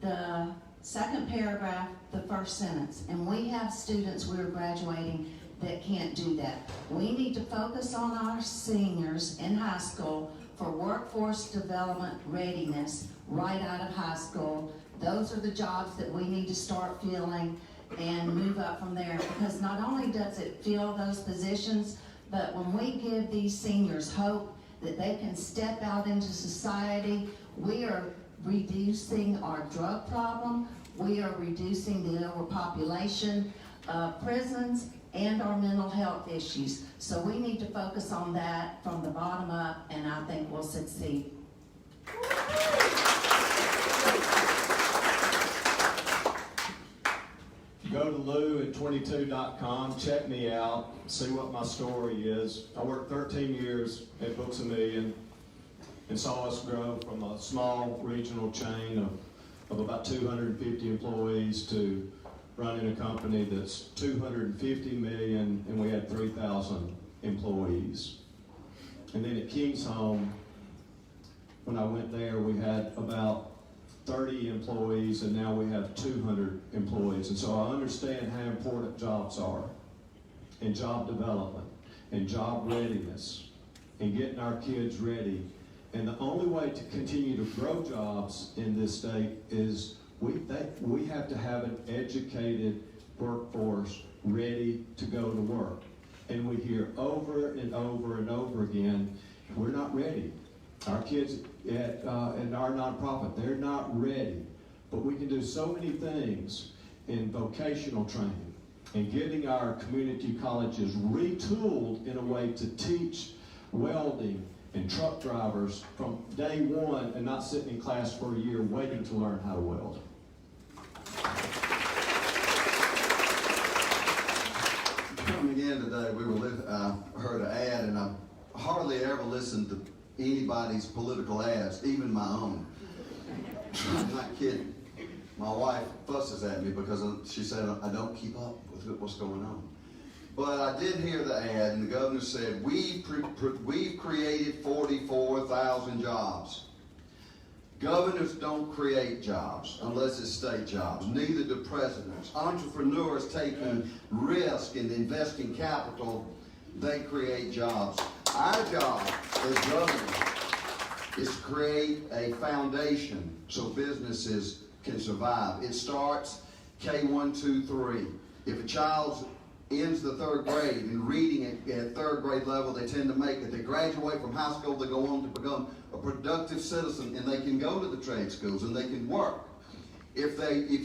the second paragraph, the first sentence. And we have students we're graduating that can't do that. We need to focus on our seniors in high school for workforce development readiness right out of high school. Those are the jobs that we need to start filling and move up from there. Because not only does it fill those positions, but when we give these seniors hope that they can step out into society, we are reducing our drug problem, we are reducing the overpopulation of prisons, and our mental health issues. So we need to focus on that from the bottom up, and I think we'll succeed. If you go go to Lou at 22.com, check me out, see what my story is. I worked 13 years at Books A Million and saw us grow from a small regional chain of about 250 employees to running a company that's 250 million, and we had 3,000 employees. And then at King's Home, when I went there, we had about 30 employees, and now we have 200 employees. And so I understand how important jobs are, and job development, and job readiness, and getting our kids ready. And the only way to continue to grow jobs in this state is we have to have an educated workforce ready to go to work. And we hear over and over and over again, we're not ready. Our kids at our nonprofit, they're not ready. But we can do so many things in vocational training and getting our community colleges retooled in a way to teach welding and truck drivers from day one and not sitting in class for a year waiting to learn how to weld. Coming in today, I heard an ad, and I hardly ever listened to anybody's political ads, even my own. I'm not kidding. My wife fusses at me because she said I don't keep up with what's going on. But I did hear the ad, and the governor said, we've created 44,000 jobs. Governors don't create jobs unless it's state jobs. Neither do presidents. Entrepreneurs taking risk and investing capital, they create jobs. Our job as governors is to create a foundation so businesses can survive. It starts K1, 2, 3. If a child ends the third grade and reading at third grade level, they tend to make it. They graduate from high school, they go on to become a productive citizen, and they can go to the trade schools and they can work. If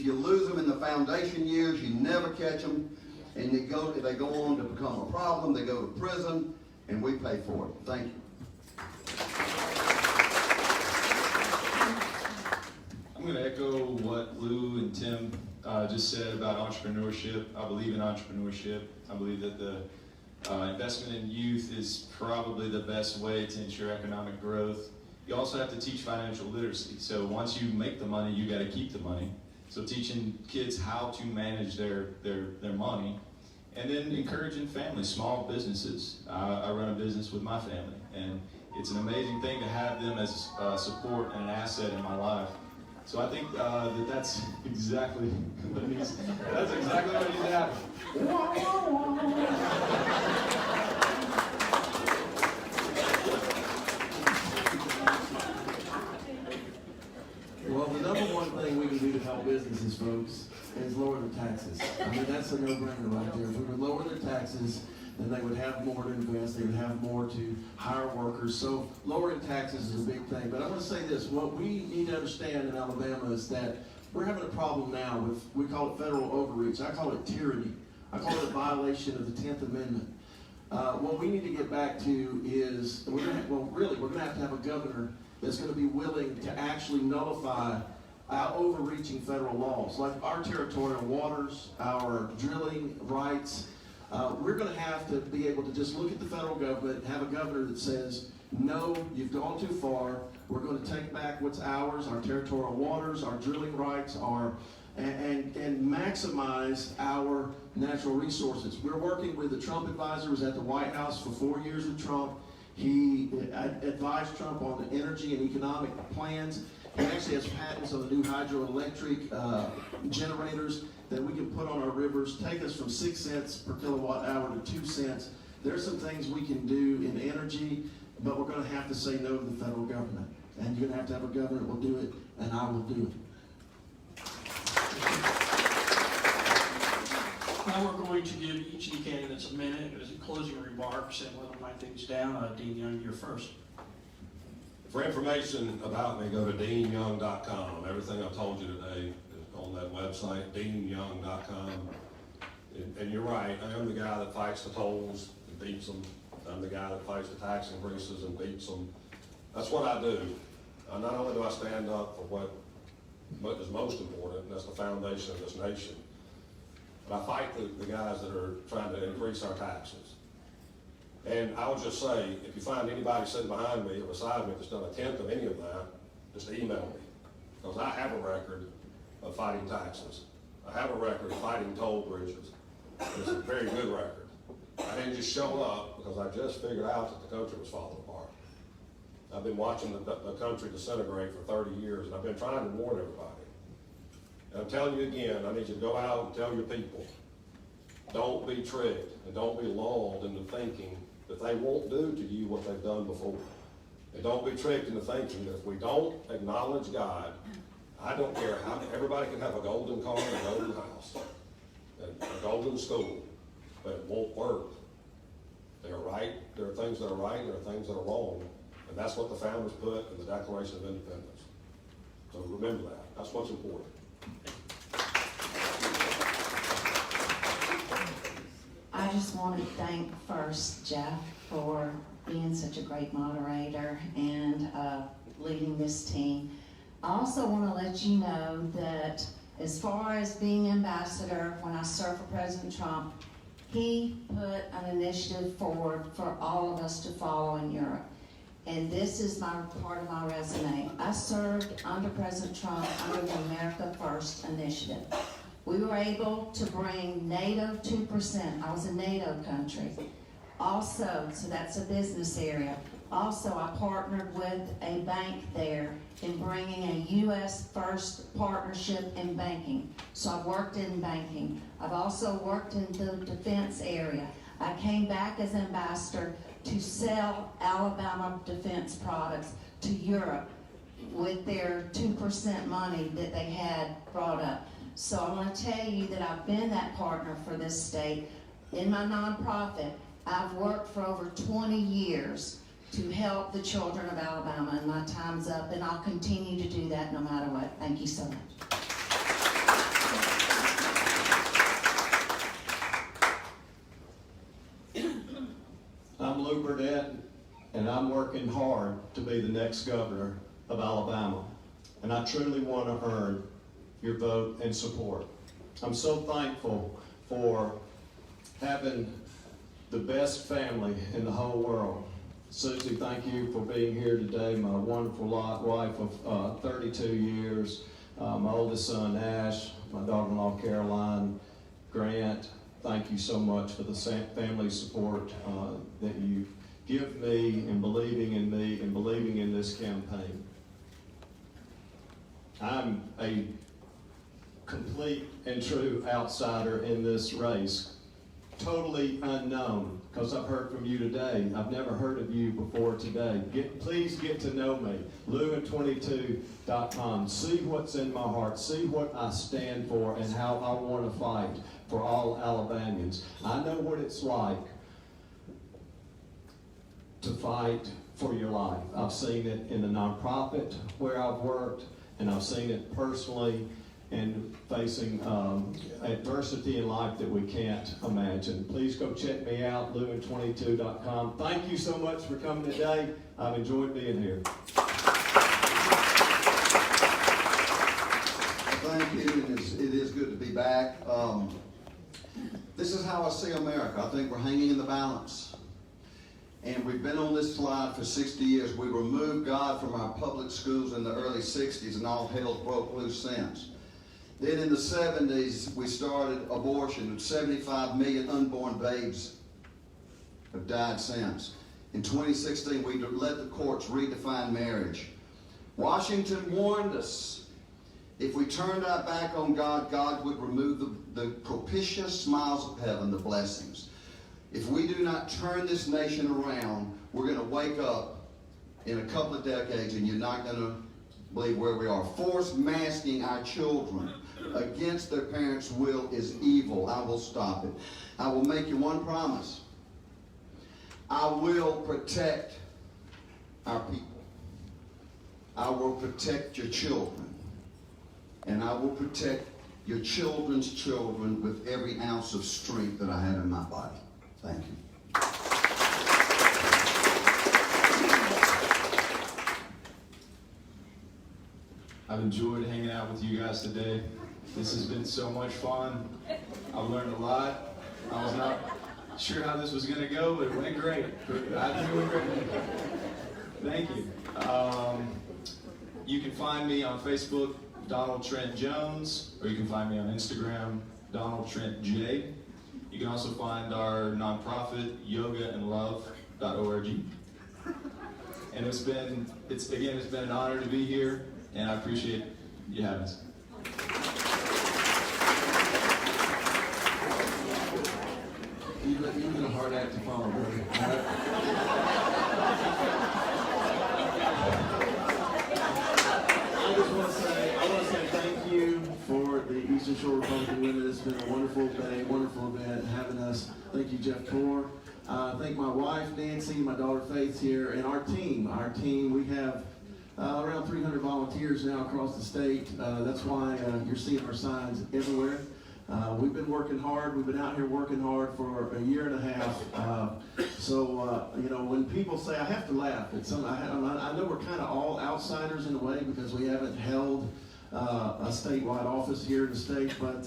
you lose them in the foundation years, you never catch them, and they go on to become a problem. They go to prison, and we pay for it. Thank you. I'm going to echo what Lou and Tim just said about entrepreneurship. I believe in entrepreneurship. I believe that the investment in youth is probably the best way to ensure economic growth. You also have to teach financial literacy. So once you make the money, you got to keep the money. So teaching kids how to manage their money, and then encouraging families, small businesses. I run a business with my family, and it's an amazing thing to have them as support and an asset in my life. So I think that's exactly what needs to happen. Well, the number one thing we can do to help businesses, folks, is lower their taxes. I mean, that's a no-brainer right there. If we would lower their taxes, then they would have more to invest, they would have more to hire workers. So lowering taxes is a big thing. But I want to say this, what we need to understand in Alabama is that we're having a problem now with, we call it federal overreach. I call it tyranny. I call it a violation of the 10th Amendment. What we need to get back to is, we're going to have a governor that's going to be willing to actually nullify our overreaching federal laws, like our territorial waters, our drilling rights. We're going to have to be able to just look at the federal government and have a governor that says, no, you've gone too far. We're going to take back what's ours, our territorial waters, our drilling rights, and maximize our natural resources. We're working with the Trump advisor, was at the White House for 4 years with Trump. He advised Trump on the energy and economic plans. He actually has patents on the new hydroelectric generators that we can put on our rivers, take us from 6 cents per kilowatt hour to 2 cents. There's some things we can do in energy, but we're going to have to say no to the federal government. And you're going to have a governor that will do it, and I will do it. Now we're going to give each of the candidates a minute as closing remarks and let them write things down. Dean Young, you're first. For information about me, go to deanyoung.com. Everything I've told you today is on that website, deanyoung.com. And you're right, I am the guy that fights the tolls and beats them. I'm the guy that fights the tax increases and beats them. That's what I do. Not only do I stand up for what is most important, and that's the foundation of this nation, but I fight the guys that are trying to increase our taxes. And I would just say, if you find anybody sitting behind me or beside me that's done a tenth of any of that, just email me. Because I have a record of fighting taxes. I have a record of fighting toll bridges. It's a very good record. I didn't just show up because I just figured out that the country was falling apart. I've been watching the country disintegrate for 30 years, and I've been trying to warn everybody. And I'm telling you again, I need you to go out and tell your people, don't be tricked and don't be lulled into thinking that they won't do to you what they've done before. And don't be tricked into thinking that if we don't acknowledge God, I don't care how, everybody can have a golden car and a golden house, and a golden school, but it won't work. They're right, there are things that are right, and there are things that are wrong, and that's what the founders put in the Declaration of Independence. So remember that, that's what's important. I just want to thank first Jeff for being such a great moderator and leading this team. I also want to let you know that as far as being ambassador, when I served for President Trump, he put an initiative forward for all of us to follow in Europe. And this is part of my resume. I served under President Trump under the America First initiative. We were able to bring NATO 2%. I was a NATO country. Also, so that's a business area. Also, I partnered with a bank there in bringing a U.S. first partnership in banking. So I've worked in banking. I've also worked in the defense area. I came back as ambassador to sell Alabama defense products to Europe with their 2% money that they had brought up. So I want to tell you that I've been that partner for this state. In my nonprofit, I've worked for over 20 years to help the children of Alabama, and my time's up, and I'll continue to do that no matter what. Thank you so much. I'm Lou Burdett, and I'm working hard to be the next governor of Alabama. And I truly want to earn your vote and support. I'm so thankful for having the best family in the whole world. Susie, thank you for being here today. My wonderful wife of 32 years, my oldest son Ash, my daughter-in-law Caroline, Grant. Thank you so much for the family support that you give me and believing in me and believing in this campaign. I'm a complete and true outsider in this race. Totally unknown, because I've heard from you today. I've never heard of you before today. Please get to know me. Lewin22.com. See what's in my heart. See what I stand for and how I want to fight for all Alabamians. I know what it's like to fight for your life. I've seen it in the nonprofit where I've worked, and I've seen it personally and facing adversity in life that we can't imagine. Please go check me out, Lewin22.com. Thank you so much for coming today. I've enjoyed being here. Thank you, and it is good to be back. This is how I see America. I think we're hanging in the balance. And we've been on this slide for 60 years. We removed God from our public schools in the early 60s, and all hell broke loose since. Then in the 70s, we started abortion. 75 million unborn babes have died since. In 2016, we let the courts redefine marriage. Washington warned us, if we turned our back on God, God would remove the propitious smiles of heaven, the blessings. If we do not turn this nation around, we're going to wake up in a couple of decades and you're not going to believe where we are. Forced masking our children against their parents' will is evil. I will stop it. I will make you one promise. I will protect our people. I will protect your children. And I will protect your children's children with every ounce of strength that I have in my body. Thank you. I've enjoyed hanging out with you guys today. This has been so much fun. I learned a lot. I was not sure how this was going to go, but it went great. I think it went great. Thank you. You can find me on Facebook, Donald Trent Jones, or you can find me on Instagram, Donald Trent J. You can also find our nonprofit, yogaandlove.org. And it's been an honor to be here, and I appreciate you having us. You've been a hard act to follow, buddy. I want to say thank you for the Eastern Shore Republican Women. It's been a wonderful day, wonderful event having us. Thank you, Jeff Core. Thank my wife, Nancy, my daughter, Faith here, and our team. We have around 300 volunteers now across the state. That's why you're seeing our signs everywhere. We've been working hard. We've been out here working hard for a year and a half. You know, when people say, I have to laugh. I know we're kind of all outsiders in a way because we haven't held a statewide office here in the state, but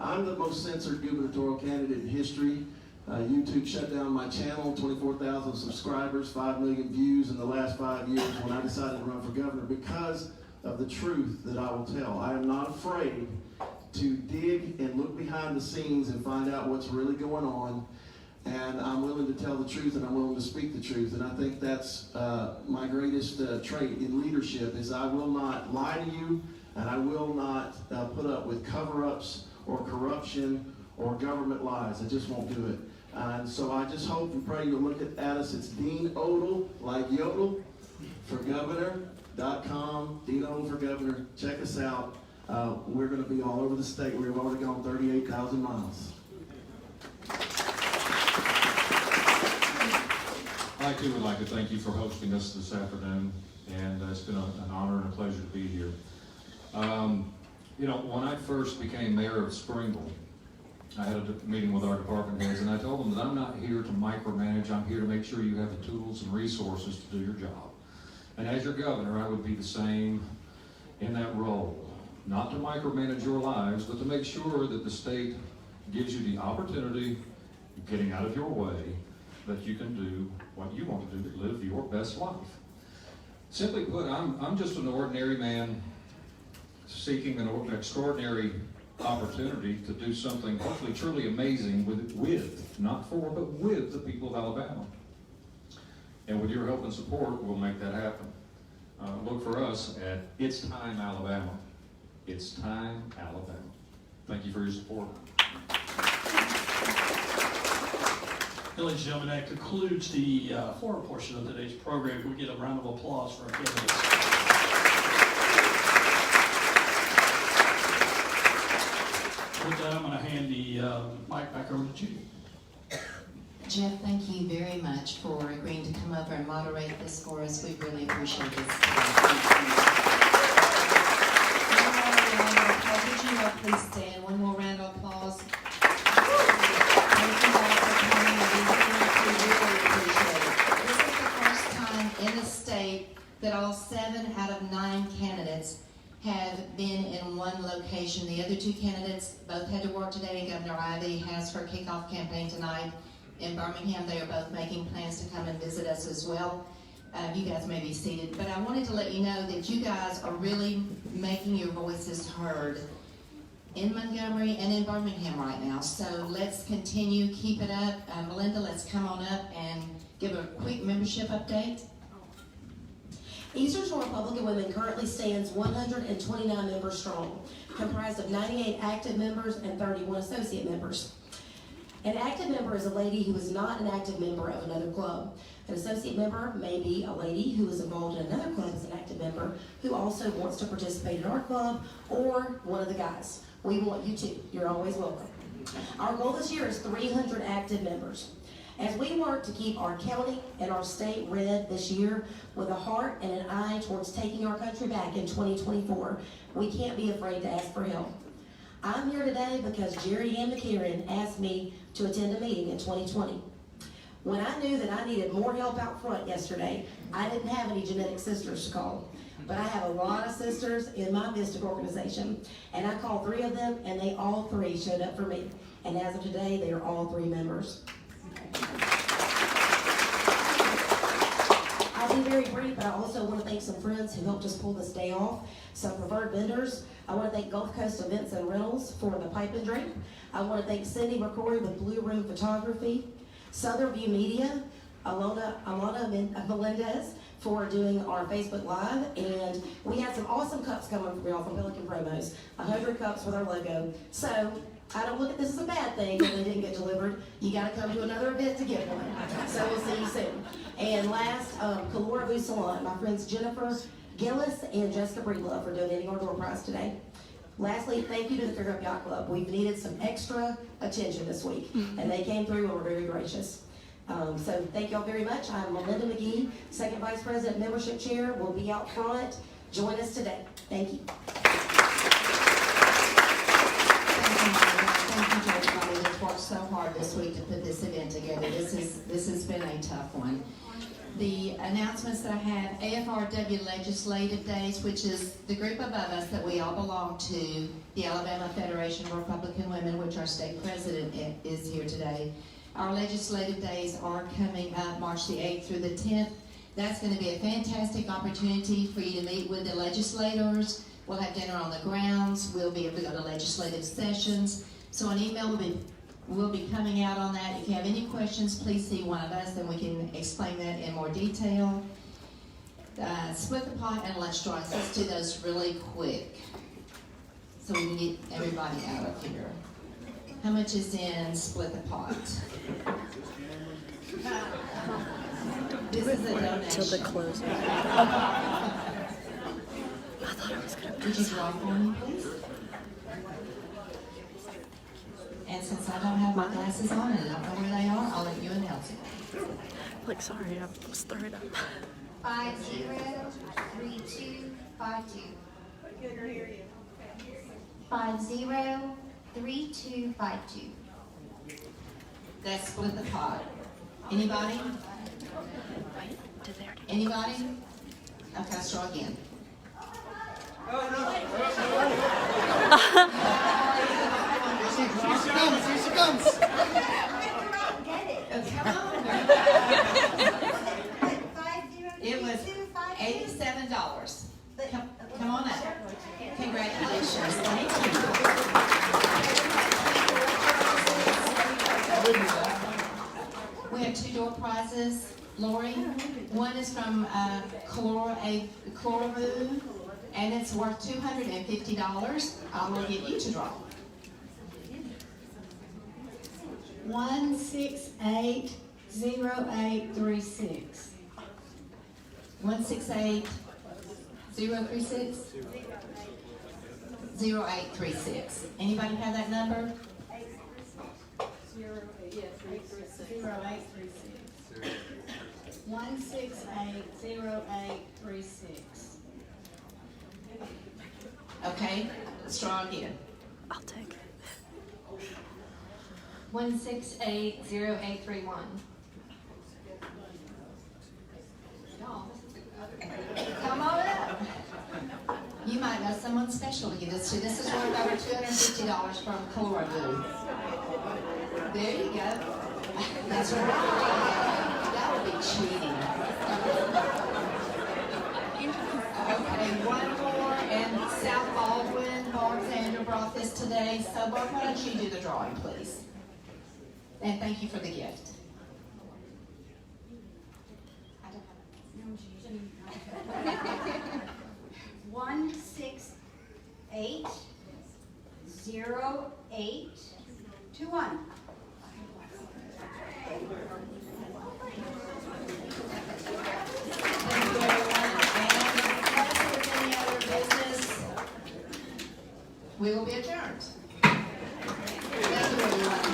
I'm the most censored gubernatorial candidate in history. YouTube shut down my channel, 24,000 subscribers, 5 million views in the last 5 years when I decided to run for governor because of the truth that I will tell. I am not afraid to dig and look behind the scenes and find out what's really going on. And I'm willing to tell the truth, and I'm willing to speak the truth. And I think that's my greatest trait in leadership is I will not lie to you, and I will not put up with cover-ups or corruption or government lies. I just won't do it. And so I just hope and pray you'll look at us. It's Dean Odle, like Yodel, for governor.com. Dean Odle for governor. Check us out. We're going to be all over the state. We've already gone 38,000 miles. I too would like to thank you for hosting us this afternoon, and it's been an honor and a pleasure to be here. You know, when I first became mayor of Springville, I had a meeting with our department heads, and I told them that I'm not here to micromanage. I'm here to make sure you have the tools and resources to do your job. And as your governor, I would be the same in that role. Not to micromanage your lives, but to make sure that the state gives you the opportunity, getting out of your way, that you can do what you want to do to live your best life. Simply put, I'm just an ordinary man seeking an extraordinary opportunity to do something hopefully truly amazing with, not for, but with the people of Alabama. And with your help and support, we'll make that happen. Look for us at It's Time Alabama. It's Time Alabama. Thank you for your support. Ladies and gentlemen, that concludes the forum portion of today's program. Can we get a round of applause for our candidates? With that, I'm going to hand the mic back over to Judy. Jeff, thank you very much for agreeing to come over and moderate this for us. We really appreciate this. Would you all please stand? One more round of applause. Thank you all for coming. We really appreciate it. This is the first time in the state that all 7 out of 9 candidates have been in one location. The other 2 candidates both had to work today, and Governor Ivey has her kickoff campaign tonight in Birmingham. They are both making plans to come and visit us as well. You guys may be seated, but I wanted to let you know that you guys are really making your voices heard in Montgomery and in Birmingham right now. So let's continue, keep it up. Melinda, let's come on up and give a quick membership update. Eastern Shore Republican Women currently stands 129 members strong, comprised of 98 active members and 31 associate members. An active member is a lady who is not an active member of another club. An associate member may be a lady who is involved in another club as an active member who also wants to participate in our club, or one of the guys. We want you too. You're always welcome. Our goal this year is 300 active members. As we work to keep our county and our state red this year with a heart and an eye towards taking our country back in 2024, we can't be afraid to ask for help. I'm here today because Jerry Ann McCarran asked me to attend a meeting in 2020. When I knew that I needed more help out front yesterday, I didn't have any genetic sisters to call. But I have a lot of sisters in my mystic organization, and I called 3 of them, and they all 3 showed up for me. and as of today, they are all 3 members. I'll be very brief, but I also want to thank some friends who helped us pull this day off, some preferred vendors. I want to thank Gulf Coast Events and Rentals for the pipe and drink. I want to thank Cindy McCrory with Blue Room Photography, Southern View Media, Alana Melendez for doing our Facebook Live, and we had some awesome cups coming for y'all from Pelican Promos, 100 cups with our logo. So I don't look at this as a bad thing that they didn't get delivered. You got to come to another event to get one. So we'll see you soon. And last, Calora Boo Salon, my friends Jennifer Gillis and Jessica Breedlove for donating our door prize today. Lastly, thank you to the Figure Up Yacht Club. We've needed some extra attention this week, and they came through and were very gracious. So thank y'all very much. I'm Melinda McGee, Second Vice President, Membership Chair. We'll be out front. Join us today. Thank you. Thank you to everybody that's worked so hard this week to put this event together. This has been a tough one. The announcements that I have, AFRW Legislative Days, which is the group above us that we all belong to, the Alabama Federation of Republican Women, which our state president is here today. Our legislative days are coming up March the 8th through the 10th. That's going to be a fantastic opportunity for you to meet with the legislators. We'll have dinner on the grounds. We'll be able to go to legislative sessions. So an email will be coming out on that. If you have any questions, please see one of us, and we can explain that in more detail. Split the pot and lunch drawings. Let's do those really quick so we can get everybody out of here. How much is in split the pot? This is a donation. Till the close. I thought I was going to Would you draw for me, please? And since I don't have my glasses on and I don't know where they are, I'll let you announce it. Like, sorry, I was throwing up. 503252. 503252. That's split the pot. Anybody? Anybody? Okay, let's draw again. Here she comes. Come on. It was $87. Come on up. Congratulations. Thank you. We have 2 door prizes, Lori. One is from Calora Boo, and it's worth $250. I will get you to draw. 1680836. 168-036? 0836. Anybody have that number? 1680836. Okay, let's draw again. I'll take it. 1680831. Come on up. You might know someone special to give this to. This is worth over $250 from Calora Boo. There you go. That's right. That would be cheating. Okay, one more, and South Baldwin, Barb Xander brought this today. So Barb, why don't you do the drawing, please? And thank you for the gift. 1680821. Thank you, everyone. And unless there's any other business, we will be adjourned.